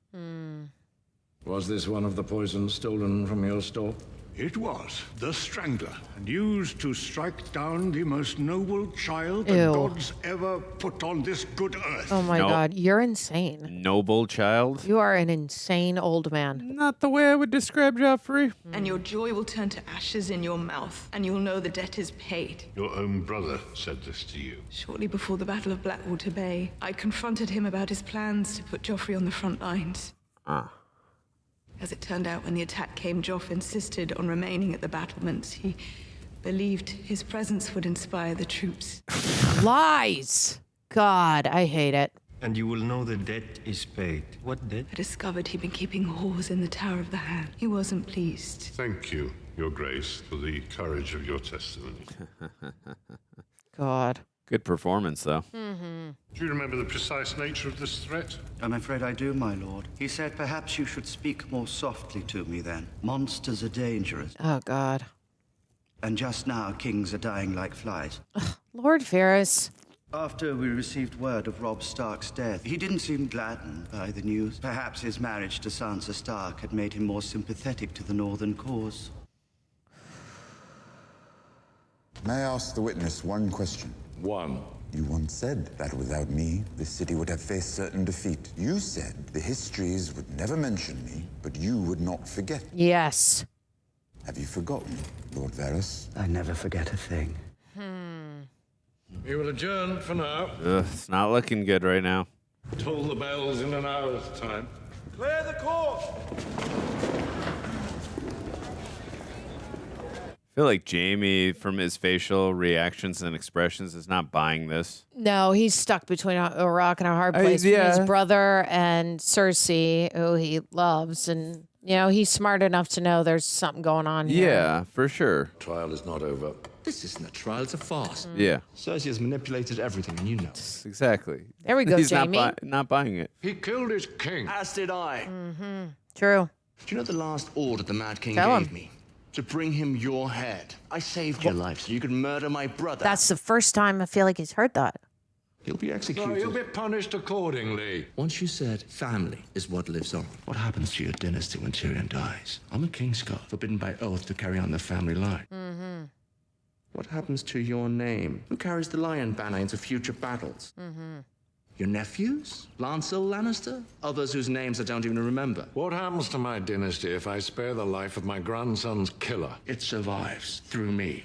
Was this one of the poisons stolen from your store? It was the Strangler, and used to strike down the most noble child the Ew. gods ever put on this good earth. Oh, my God. You're insane. Noble child? You are an insane old man. Not the way I would describe Joffrey. And your joy will turn to ashes in your mouth, and you'll know the debt is paid. Your own brother said this to you. Shortly before the Battle of Blackwater Bay, I confronted him about his plans to put Joffrey on the front lines. As it turned out, when the attack came, Joff insisted on remaining at the battlements. He believed his presence would inspire the troops. Lies. God, I hate it. And you will know the debt is paid. What debt? I discovered he'd been keeping whores in the Tower of the Hand. He wasn't pleased. Thank you, Your Grace, for the courage of your testimony. God. Good performance, though. Do you remember the precise nature of this threat? I'm afraid I do, my lord. He said perhaps you should speak more softly to me then. Monsters are dangerous. Oh, God. And just now, kings are dying like flies. Lord Varys. After we received word of Robb Stark's death, he didn't seem gladdened by the news. Perhaps his marriage to Sansa Stark had made him more sympathetic to the Northern cause. May I ask the witness one question? One. You once said that without me, the city would have faced certain defeat. You said the histories would never mention me, but you would not forget. Yes. Have you forgotten, Lord Varys? I never forget a thing. We will adjourn for now. It's not looking good right now. Toll the bells in an hour's time. Clear the court! I feel like Jamie, from his facial reactions and expressions, is not buying this. No, he's stuck between a rock and a hard place with his brother and Cersei, who he loves. And, you know, he's smart enough to know there's something going on here. Yeah, for sure. Trial is not over. This isn't a trial, it's a farce. Yeah. Cersei has manipulated everything, and you know. Exactly. There we go, He's Jamie. not buying it. He killed his king. As did I. True. Do you know the last order the Mad King Tell gave him. me? To bring him your head. I saved your life so you could murder my brother. That's the first time I feel like he's heard that. He'll be executed. No, he'll be punished accordingly. Once you said family is what lives on, what happens to your dynasty when Tyrion dies? I'm a Kingsguard, forbidden by oath to carry on the family line. What happens to your name? Who carries the lion banner into future battles? Your nephews? Lancel Lannister? Others whose names I don't even remember. What happens to my dynasty if I spare the life of my grandson's killer? It survives through me.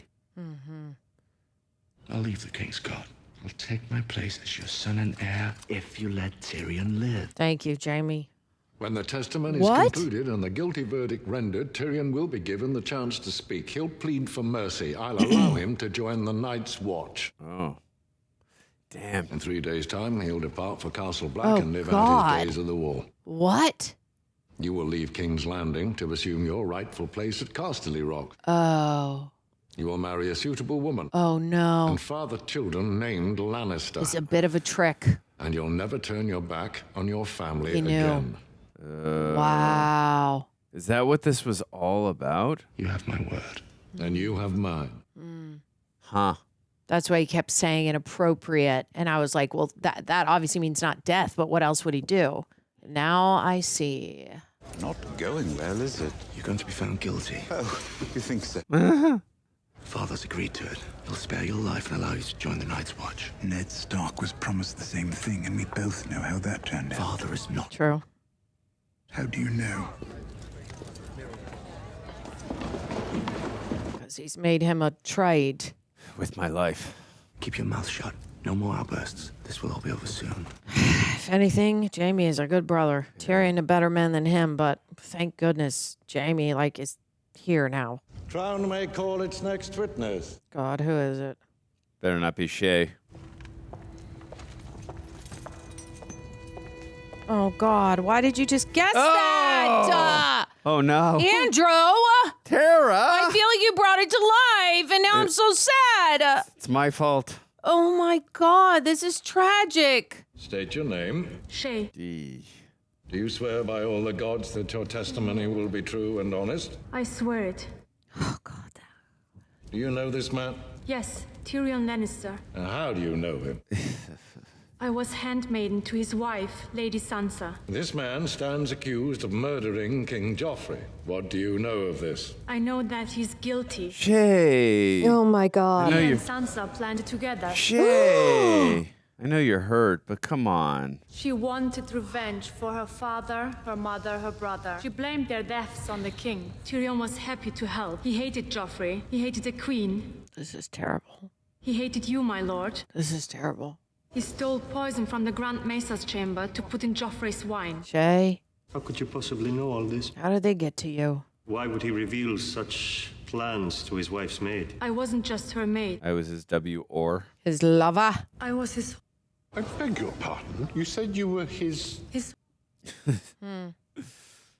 I'll leave the Kingsguard. I'll take my place as your son and heir if you let Tyrion live. Thank you, Jamie. When the testimony is concluded and the guilty verdict rendered, Tyrion will be given the chance to speak. He'll plead for mercy. I'll allow him to join the Night's Watch. Oh. Damn. In 3 days' time, he'll depart for Castle Black Oh, and live out God. his days of the wall. What? You will leave King's Landing to assume your rightful place at Casterly Rock. Oh. You will marry a suitable woman. Oh, no. And father children named Lannister. It's a bit of a trick. And you'll never turn your back on your family He knew. again. Wow. Is that what this was all about? You have my word. And you have mine. Huh. That's why he kept saying inappropriate. And I was like, well, that obviously means not death, but what else would he do? Now I see. Not going well, is it? You're going to be found guilty. Oh, you think so? Father's agreed to it. He'll spare your life and allow you to join the Night's Watch. Ned Stark was promised the same thing, and we both know how that turned out. Father is not. True. How do you know? Because he's made him a trade. With my life. Keep your mouth shut. No more outbursts. This will all be over soon. If anything, Jamie is a good brother. Tyrion a better man than him, but thank goodness Jamie, is here now. Crown may call its next witness. God, who is it? Better not be Shay. Oh, God, why did you just guess that? Oh, no. Andrew! Tara! I feel like you brought it to life, and now I'm so sad. It's my fault. Oh, my God, this is tragic. State your name. Shay. Do you swear by all the gods that your testimony will be true and honest? I swear it. Oh, God. Do you know this man? Yes, Tyrion Lannister. And how do you know him? I was handmaiden to his wife, Lady Sansa. This man stands accused of murdering King Joffrey. What do you know of this? I know that he's guilty. Shay. Oh, my God. I know He you're... and Sansa planned together. Shay. I know you're hurt, but come on. She wanted revenge for her father, her mother, her brother. She blamed their deaths on the king. Tyrion was happy to help. He hated Joffrey. He hated the queen. This is terrible. He hated you, my lord. This is terrible. He stole poison from the Grand Mesa's chamber to put in Joffrey's wine. Shay, How could you possibly know all this? how did they get to you? Why would he reveal such plans to his wife's maid? I wasn't just her maid. I was his W.O.R. His lover? I was his... I beg your pardon. You said you were his...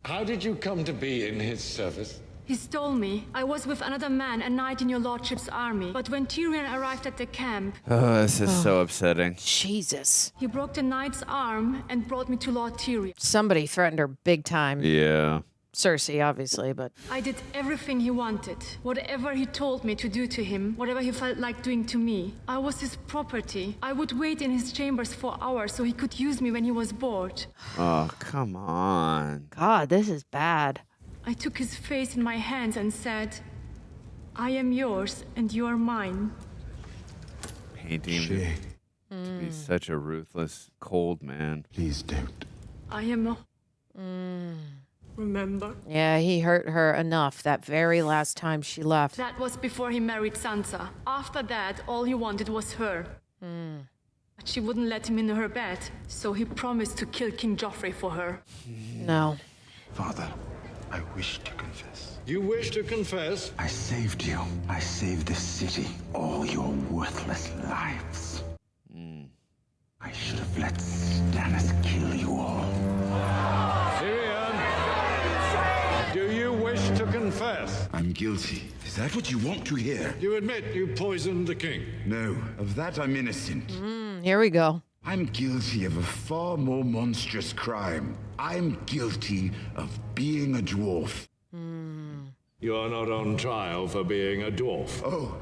How did you come to be in his service? He stole me. I was with another man, a knight in your lordship's army. But when Tyrion arrived at the camp... Oh, this is so upsetting. Jesus. He broke the knight's arm and brought me to Lord Tyrion. Somebody threatened her big time. Yeah. Cersei, obviously, but... I did everything he wanted. Whatever he told me to do to him, whatever he felt like doing to me. I was his property. I would wait in his chambers for hours so he could use me when he was bored. Oh, come on. God, this is bad. I took his face in my hands and said, I am yours and you are mine. Painting. Shay, To be such a ruthless, cold man. Please don't. I am not. Remember? Yeah, he hurt her enough that very last time she left. That was before he married Sansa. After that, all he wanted was her. But she wouldn't let him in her bed, so he promised to kill King Joffrey for her. No. Father, I wish to confess. You wish to confess? I saved you. I saved this city. All your worthless lives. I should have let Stannis kill you all. Tyrion, do you wish to confess? I'm guilty. Is that what you want to hear? You admit you poisoned the king? No, of that I'm innocent. Here we go. I'm guilty of a far more monstrous crime. I'm guilty of being a dwarf. You're not on trial for being a dwarf. Oh,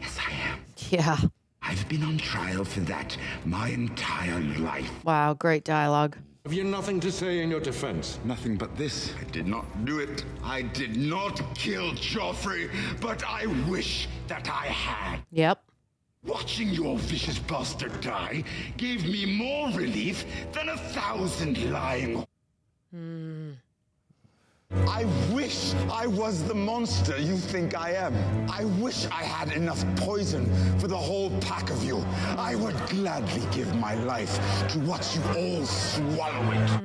yes I am. Yeah. I've been on trial for that my entire life. Wow, great dialogue. Have you nothing to say in your defense? Nothing but this. I did not do it. I did not kill Joffrey, but I wish that I had. Yep. Watching your vicious bastard die gave me more relief than 1,000 lying. I wish I was the monster you think I am. I wish I had enough poison for the whole pack of you. I would gladly give my life to watch you all swallow it.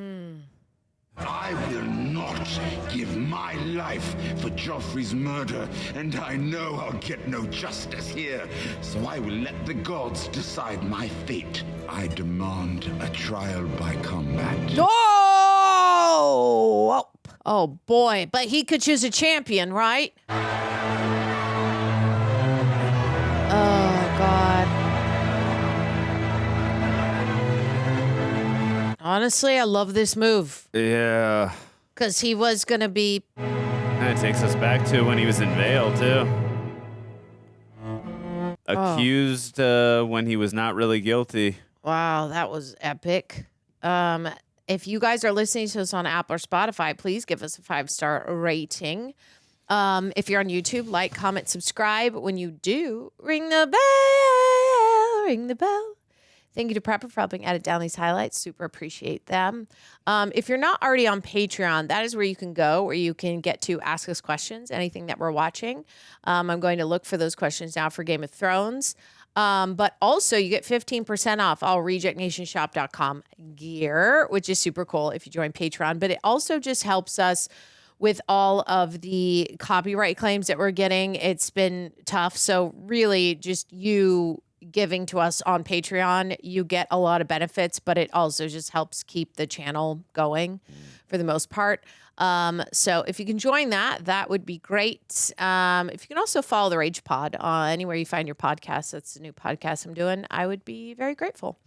I will not give my life for Joffrey's murder, and I know I'll get no justice here, so I will let the gods decide my fate. I demand a trial by combat. Oh! Oh, boy. But he could choose a champion, right? Oh, God. Honestly, I love this move. Yeah. Because he was going to be... And it takes us back to when he was in Vale, too. Accused when he was not really guilty. Wow, that was epic. If you guys are listening to us on Apple or Spotify, please give us a 5-star rating. If you're on YouTube, like, comment, subscribe. When you do, ring the bell. Ring the bell. Thank you to Prepper for helping edit down these highlights. Super appreciate them. If you're not already on Patreon, that is where you can go, where you can get to ask us questions, anything that we're watching. I'm going to look for those questions now for Game of Thrones. But also you get 15% off all rejectnationshop.com gear, which is super cool if you join Patreon. But it also just helps us with all of the copyright claims that we're getting. It's been tough. So really just you giving to us on Patreon, you get a lot of benefits, but it also just helps keep the channel going for the most part. So if you can join that, that would be great. If you can also follow the Rage Pod anywhere you find your podcast, that's a new podcast I'm doing, I would be very grateful.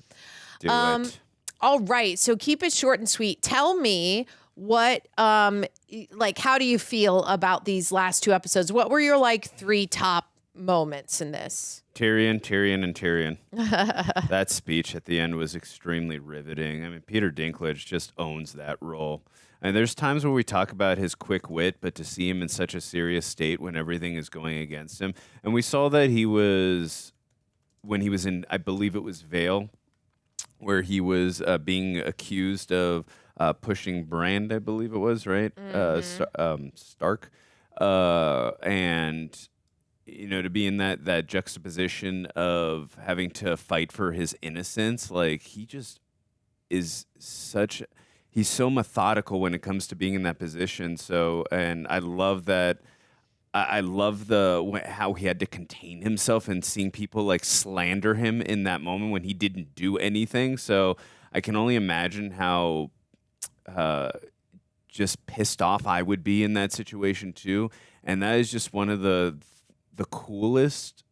Do it. All right. So keep it short and sweet. Tell me what, how do you feel about these last 2 episodes? What were your 3 top moments in this? Tyrion. That speech at the end was extremely riveting. I mean, Peter Dinklage just owns that role. And there's times where we talk about his quick wit, but to see him in such a serious state when everything is going against him. And we saw that when he was in, I believe it was Vale, where he was being accused of pushing Bran, I believe it was, right? Stark. And... to be in that juxtaposition of having to fight for his innocence, he just is he's so methodical when it comes to being in that position. So, and I love that. I love how he had to contain himself and seeing people slander him in that moment when he didn't do anything. So I can only imagine how just pissed off I would be in that situation too. And that is just one of the coolest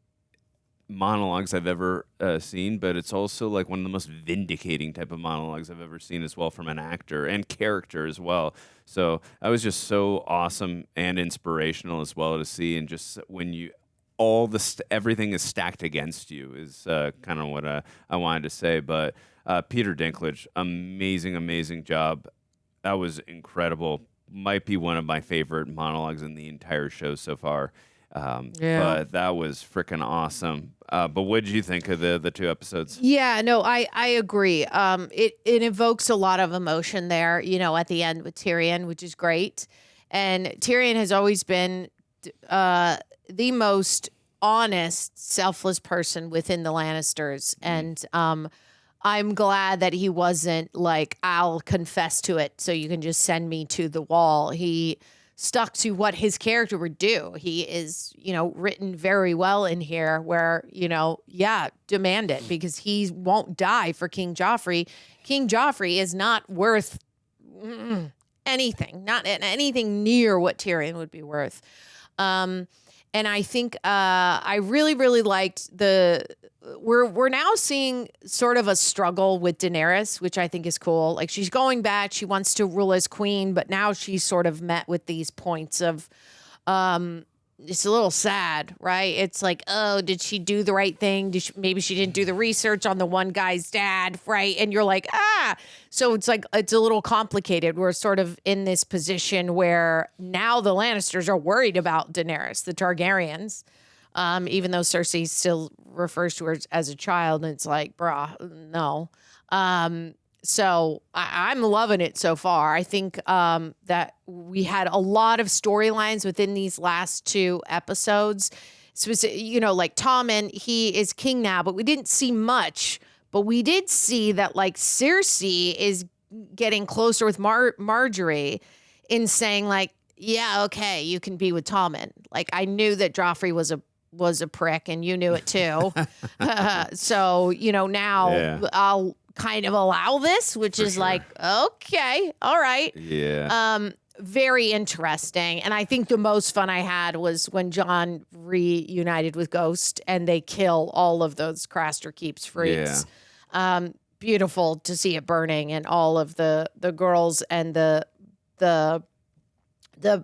monologues I've ever seen, but it's also one of the most vindicating type of monologues I've ever seen as well from an actor and character as well. So that was just so awesome and inspirational as well to see. And just when everything is stacked against you is kind of what I wanted to say. But Peter Dinklage, amazing job. That was incredible. Might be one of my favorite monologues in the entire show so far. But that was freaking awesome. But what did you think of the 2 episodes? Yeah, no, I agree. It evokes a lot of emotion there, at the end with Tyrion, which is great. And Tyrion has always been the most honest, selfless person within the Lannisters. And I'm glad that he wasn't like, I'll confess to it so you can just send me to the wall. He stuck to what his character would do. He is, written very well in here where, demand it because he won't die for King Joffrey. King Joffrey is not worth anything, not anything near what Tyrion would be worth. And I think I really, really liked we're now seeing sort of a struggle with Daenerys, which I think is cool. Like she's going back, she wants to rule as queen, but now she's sort of met with these points of, it's a little sad, right? It's like, oh, did she do the right thing? Maybe she didn't do the research on the one guy's dad, right? And you're like, so it's like, it's a little complicated. We're sort of in this position where now the Lannisters are worried about Daenerys, the Targaryens. Even though Cersei still refers to her as a child, and it's like, no. So I'm loving it so far. I think that we had a lot of storylines within these last 2 episodes. Like Tommen, he is king now, but we didn't see much. But we did see that like Cersei is getting closer with Margaery in saying like, yeah, okay, you can be with Tommen. Like I knew that Joffrey was a prick and you knew it too. So, now I'll kind of allow this, which is like, okay, all right. Yeah. Very interesting. And I think the most fun I had was when Jon reunited with Ghost and they kill all of those Craster Keeps freaks. Yeah. Beautiful to see it burning and all of the girls and the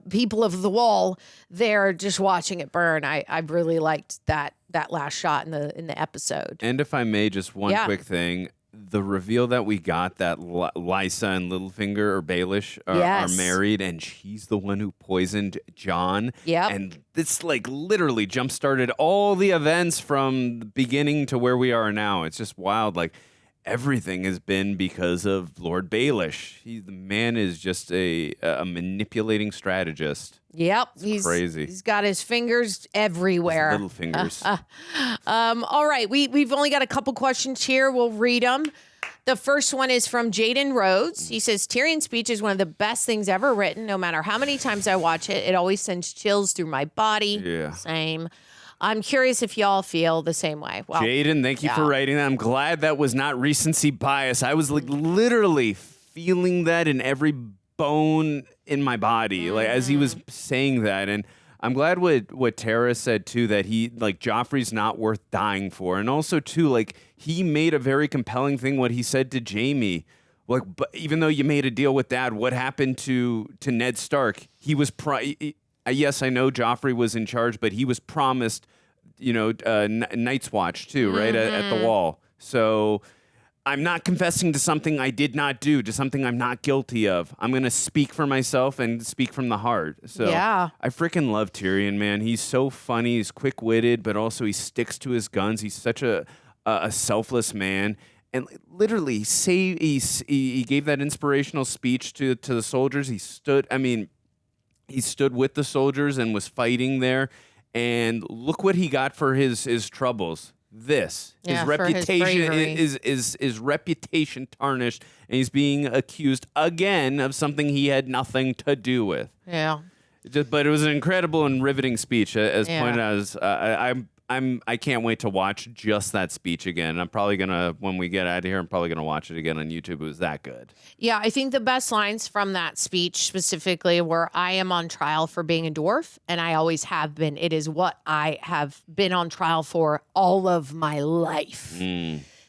people of the wall there just watching it burn. I really liked that last shot in the episode. And if I may, just one quick thing. The reveal that we got that Lysa and Littlefinger or Baelish are married, and she's the one who poisoned Jon. Yep. And this like literally jump-started all the events from the beginning to where we are now. It's just wild. Like everything has been because of Lord Baelish. The man is just a manipulating strategist. Yep, he's crazy. He's got his fingers everywhere. His little fingers. All right, we've only got a couple questions here. We'll read them. The first one is from Jaden Rhodes. He says, Tyrion's speech is one of the best things ever written. No matter how many times I watch it, it always sends chills through my body. Yeah. Same. I'm curious if y'all feel the same way. Well, Jaden, thank you for writing that. I'm glad that was not recency bias. I was like literally feeling that in every bone in my body, like as he was saying that. And I'm glad what Tara said too, that he like Joffrey's not worth dying for. And also too, like he made a very compelling thing what he said to Jaime. Like, but even though you made a deal with Dad, what happened to Ned Stark? He was yes, I know Joffrey was in charge, but he was promised, Night's Watch too, right at the Wall. So I'm not confessing to something I did not do, to something I'm not guilty of. I'm going to speak for myself and speak from the heart. So yeah. I freaking love Tyrion, man. He's so funny. He's quick-witted, but also he sticks to his guns. He's such a selfless man. And literally, he gave that inspirational speech to the soldiers. He stood with the soldiers and was fighting there. And look what he got for his troubles. His reputation is reputation tarnished, and he's being accused again of something he had nothing to do with. Yeah. But it was an incredible and riveting speech, as pointed out. I can't wait to watch just that speech again. I'm probably gonna, when we get out of here, I'm probably gonna watch it again on YouTube. It was that good. Yeah, I think the best lines from that speech specifically were, "I am on trial for being a dwarf, and I always have been. It is what I have been on trial for all of my life."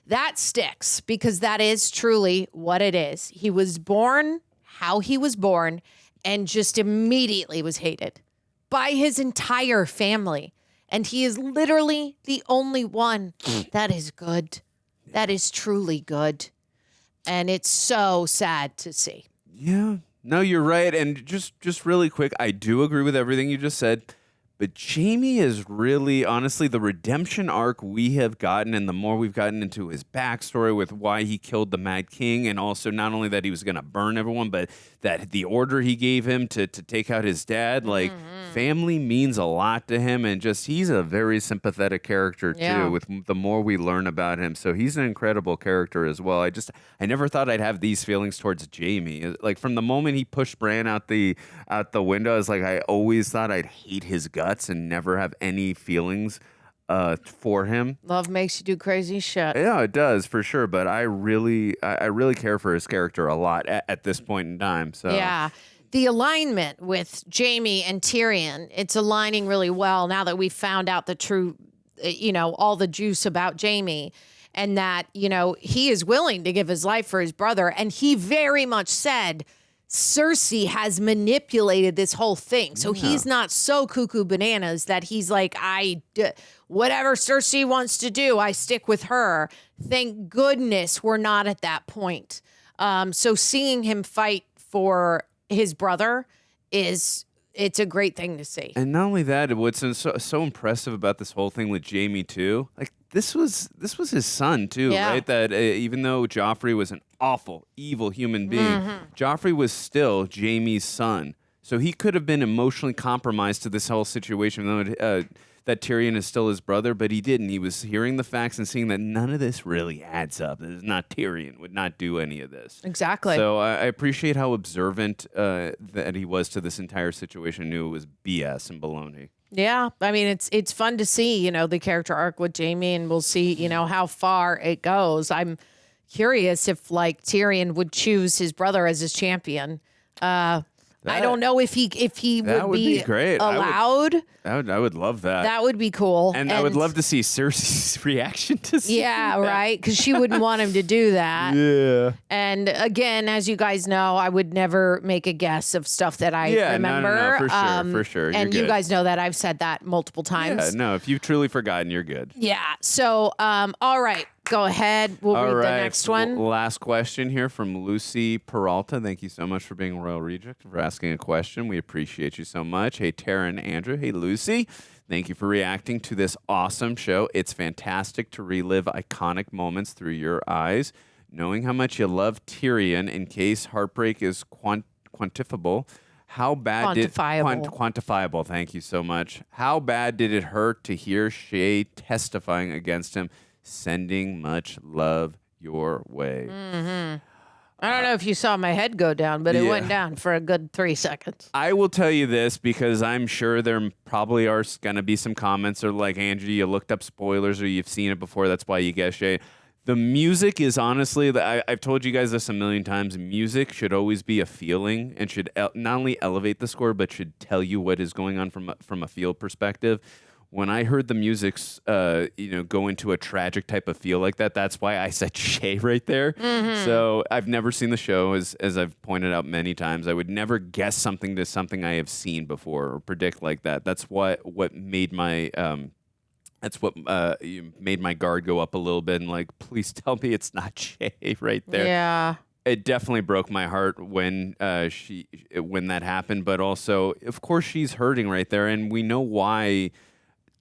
That sticks because that is truly what it is. He was born how he was born, and just immediately was hated by his entire family. And he is literally the only one that is good. That is truly good. And it's so sad to see. Yeah. No, you're right. And just really quick, I do agree with everything you just said. But Jaime is really, honestly, the redemption arc we have gotten, and the more we've gotten into his backstory with why he killed the Mad King, and also not only that he was going to burn everyone, but that the order he gave him to take out his dad, like, family means a lot to him, and just he's a very sympathetic character, too, with the more we learn about him. So he's an incredible character as well. I never thought I'd have these feelings towards Jaime. Like, from the moment he pushed Bran out the window, I was like, I always thought I'd hate his guts and never have any feelings for him. Love makes you do crazy shit. Yeah, it does for sure. But I really care for his character a lot at this point in time. So yeah, the alignment with Jaime and Tyrion, it's aligning really well now that we've found out the true, all the juice about Jaime, and that he is willing to give his life for his brother, and he very much said Cersei has manipulated this whole thing. So he's not so cuckoo bananas that he's like, whatever Cersei wants to do, I stick with her. Thank goodness we're not at that point. So seeing him fight for his brother it's a great thing to see. And not only that, what's so impressive about this whole thing with Jaime too, like this was his son too, right? That even though Joffrey was an awful, evil human being, Joffrey was still Jaime's son. So he could have been emotionally compromised to this whole situation, though that Tyrion is still his brother, but he didn't. He was hearing the facts and seeing that none of this really adds up. This is not Tyrion, would not do any of this. Exactly. So I appreciate how observant that he was to this entire situation. Knew it was BS and baloney. Yeah, I mean, it's fun to see, the character arc with Jaime, and we'll see, how far it goes. I'm curious if, like, Tyrion would choose his brother as his champion. I don't know if he would be great. allowed. I would love that. That would be cool. And I would love to see Cersei's reaction to see yeah, that. right? Because she wouldn't want him to do that. Yeah. And again, as you guys know, I would never make a guess of stuff that I remember. No, for sure. And You're you guys know that I've said that multiple times. Yeah, no, if you've truly forgotten, you're good. Yeah. So, all right. Go ahead. We'll read the next one. Last question here from Lucy Peralta. Thank you so much for being Royal Reject, for asking a question. We appreciate you so much. Hey, Tara and Andrew. Hey, Lucy. Thank you for reacting to this awesome show. It's fantastic to relive iconic moments through your eyes. Knowing how much you love Tyrion, in case heartbreak is quantifiable, how bad quantifiable, thank you so much. How bad did it hurt to hear Shay testifying against him? Sending much love your way. I don't know if you saw my head go down, but it went down for a good 3 seconds. I will tell you this because I'm sure there probably are going to be some comments or like, Andrew, you looked up spoilers or you've seen it before. That's why you guess Shay. The music is honestly, I've told you guys this a million times. Music should always be a feeling and should not only elevate the score, but should tell you what is going on from a feel perspective. When I heard the music, go into a tragic type of feel like that, that's why I said Shay right there. So I've never seen the show, as I've pointed out many times. I would never guess something to something I have seen before or predict like that. That's what made my made my guard go up a little bit and like, please tell me it's not Shay right there. Yeah. It definitely broke my heart when that happened, but also, of course, she's hurting right there, and we know why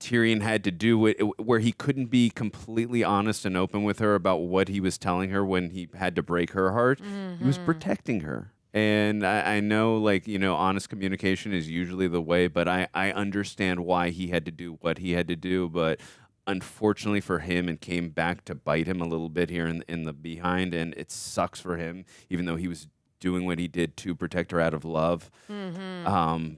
Tyrion had to do it, where he couldn't be completely honest and open with her about what he was telling her when he had to break her heart. He was protecting her. And I know, honest communication is usually the way, but I understand why he had to do what he had to do. But unfortunately for him, it came back to bite him a little bit here in the behind, and it sucks for him, even though he was doing what he did to protect her out of love.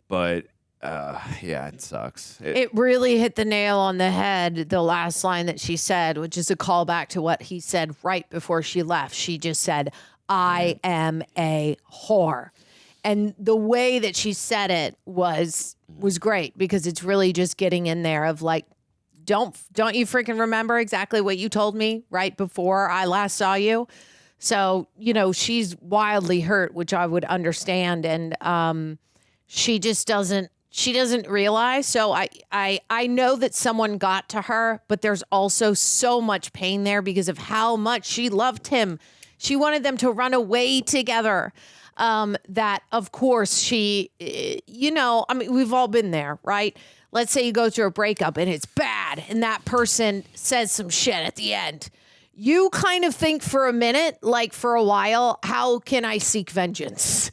But it sucks. It really hit the nail on the head, the last line that she said, which is a callback to what he said right before she left. She just said, I am a whore. And the way that she said it was great, because it's really just getting in there of like, don't you freaking remember exactly what you told me right before I last saw you? So, she's wildly hurt, which I would understand. And she just doesn't realize. So I know that someone got to her, but there's also so much pain there because of how much she loved him. She wanted them to run away together. That, of course, she, we've all been there, right? let's say you go through a breakup and it's bad and that person says some shit at the end. You kind of think for a minute, like for a while, how can I seek vengeance?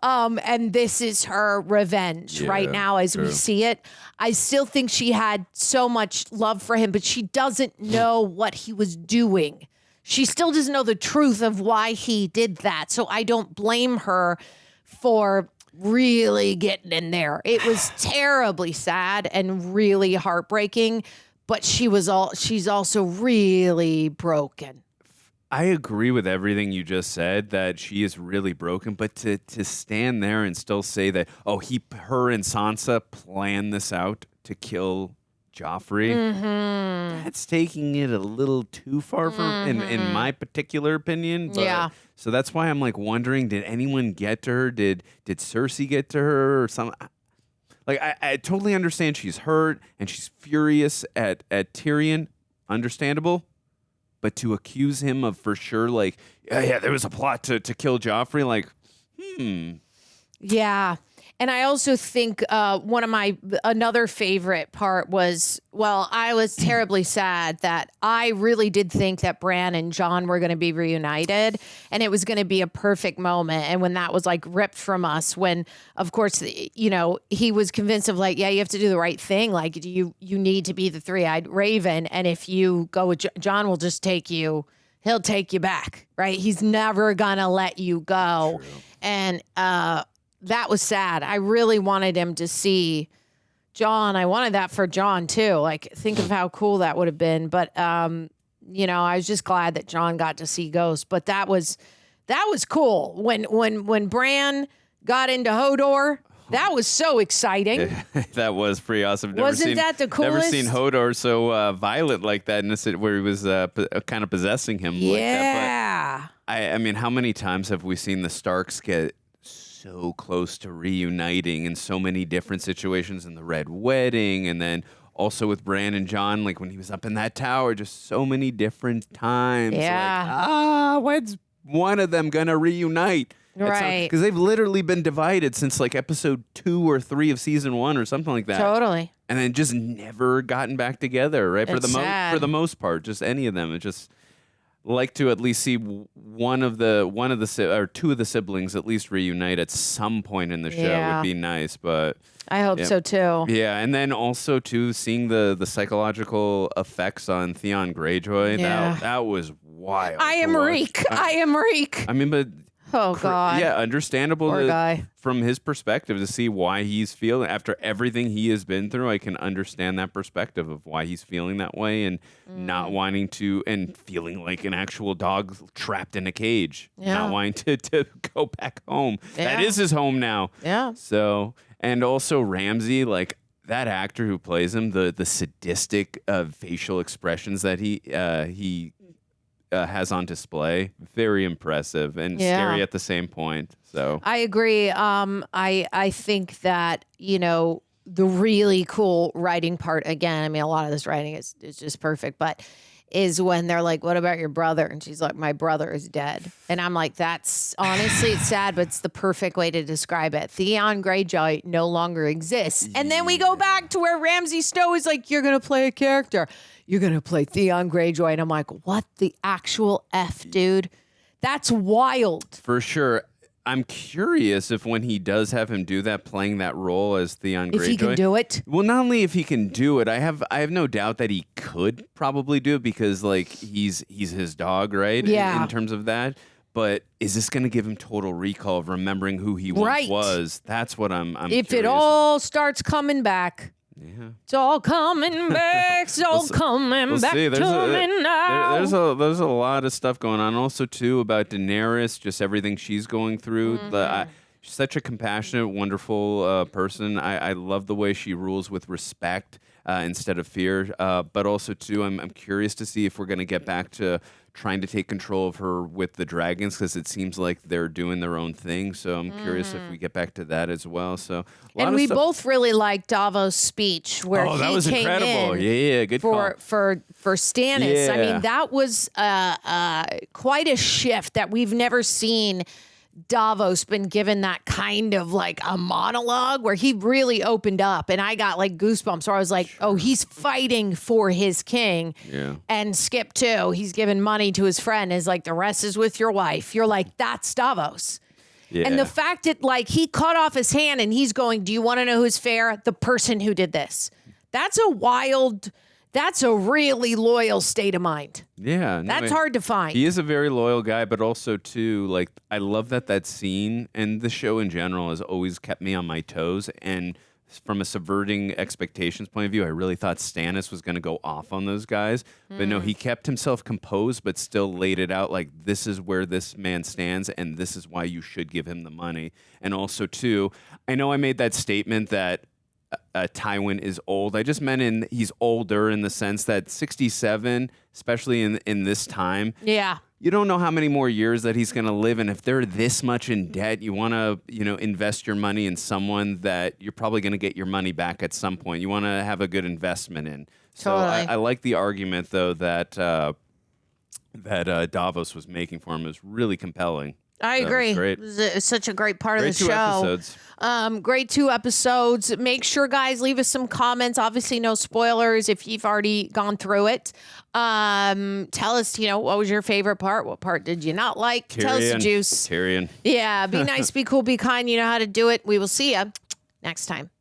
And this is her revenge right now as we see it. I still think she had so much love for him, but she doesn't know what he was doing. She still doesn't know the truth of why he did that. So I don't blame her for really getting in there. It was terribly sad and really heartbreaking, but she's also really broken. I agree with everything you just said, that she is really broken, but to stand there and still say that, her and Sansa planned this out to kill Joffrey, that's taking it a little too far in my particular opinion. But, so that's why I'm like wondering, did anyone get to her? Did Cersei get to her or something? Like, I totally understand she's hurt and she's furious at Tyrion. Understandable. But to accuse him of for sure, like, there was a plot to kill Joffrey, like, Yeah. And I also think another favorite part was, I was terribly sad that I really did think that Bran and Jon were going to be reunited and it was going to be a perfect moment. And when that was like ripped from us, when of course, he was convinced of like, you have to do the right thing. Like you need to be the three-eyed raven. And if you go with Jon will just he'll take you back, right? He's never going to let you go. True. And, that was sad. I really wanted him to see Jon. I wanted that for Jon too. Like, think of how cool that would have been. But, I was just glad that Jon got to see Ghost. But that was cool. When Bran got into Hodor, that was so exciting. That was pretty awesome. Wasn't that the coolest? Never seen Hodor so violent like that where he was kind of possessing him like that. But, I mean, how many times have we seen the Starks get so close to reuniting in so many different situations, in the Red Wedding, and then also with Bran and Jon, like when he was up in that tower, just so many different times. Yeah. Like, when's one of them gonna reunite? Right. Because they've literally been divided since like episode 2 or 3 of season 1 or something like that. Totally. And then just never gotten back together, right? It's sad. For the most part, just any of them. It just like to at least see one of the or two of the siblings at least reunite at some point in the show would be nice, but I hope so too. Yeah, and then also too seeing the psychological effects on Theon Greyjoy. That was wild. I am Reek. I mean, but oh God. Yeah, understandable Poor guy. From his perspective to see why he's feeling after everything he has been through. I can understand that perspective of why he's feeling that way and not wanting to and feeling like an actual dog trapped in a cage, not wanting to go back home. That is his home now. Yeah. So, and also Ramsay, like that actor who plays him, the sadistic facial expressions that he has on display, very impressive and scary at the same point. So I agree. I think that, the really cool writing part, again, I mean, a lot of this writing is just perfect, but is when they're like, what about your brother? And she's like, my brother is dead. And I'm like, that's honestly, it's sad, but it's the perfect way to describe it. Theon Greyjoy no longer exists. And then we go back to where Ramsay Snow is like, you're going to play a character. You're going to play Theon Greyjoy. And I'm like, what the actual F, dude? That's wild. For sure. I'm curious if when he does have him do that, playing that role as Theon Greyjoy. If he can do it? Well, not only if he can do it, I have no doubt that he could probably do it because like he's his dog, right? Yeah. In terms of that. But is this going to give him total recall of remembering who he once was? That's what I'm if curious. It all starts coming back. Yeah. It's all coming back. It's all coming back to me now. There's a lot of stuff going on. Also, too, about Daenerys, just everything she's going through. She's such a compassionate, wonderful person. I love the way she rules with respect instead of fear. But also, too, I'm curious to see if we're going to get back to trying to take control of her with the dragons because it seems like they're doing their own thing. So I'm curious if we get back to that as well. So and we both really liked Davos' speech where he that was came incredible. in Yeah, good call. for Stannis. Yeah. I mean, that was quite a shift that we've never seen Davos been given that kind of like a monologue where he really opened up, and I got like goosebumps where I was like, oh, he's fighting for his king. Yeah. And Skip too, he's giving money to his friend, is like, the rest is with your wife. You're like, that's Davos. Yeah. And the fact that like he cut off his hand and he's going, do you want to know who's fair? The person who did this. That's a really loyal state of mind. Yeah. That's hard to find. He is a very loyal guy, but also too, like, I love that scene and the show in general has always kept me on my toes. And from a subverting expectations point of view, I really thought Stannis was going to go off on those guys. But no, he kept himself composed, but still laid it out like, this is where this man stands, and this is why you should give him the money. And also, too, I know I made that statement that Tywin is old. I just meant he's older in the sense that 67, especially in this time. Yeah. You don't know how many more years that he's going to live, and if they're this much in debt, you want to, invest your money in someone that you're probably going to get your money back at some point. You want to have a good investment in. So Totally. I like the argument though that Davos was making for him. It was really compelling. I agree. Great. It was such a great part of the Great 2 show. episodes. Great 2 episodes. Make sure, guys, leave us some comments. Obviously, no spoilers if you've already gone through it. Tell us, what was your favorite part? What part did you not like? Tyrion. Tell us the juice. Tyrion. Yeah, be nice, be cool, be kind. You know how to do it. We will see you next time.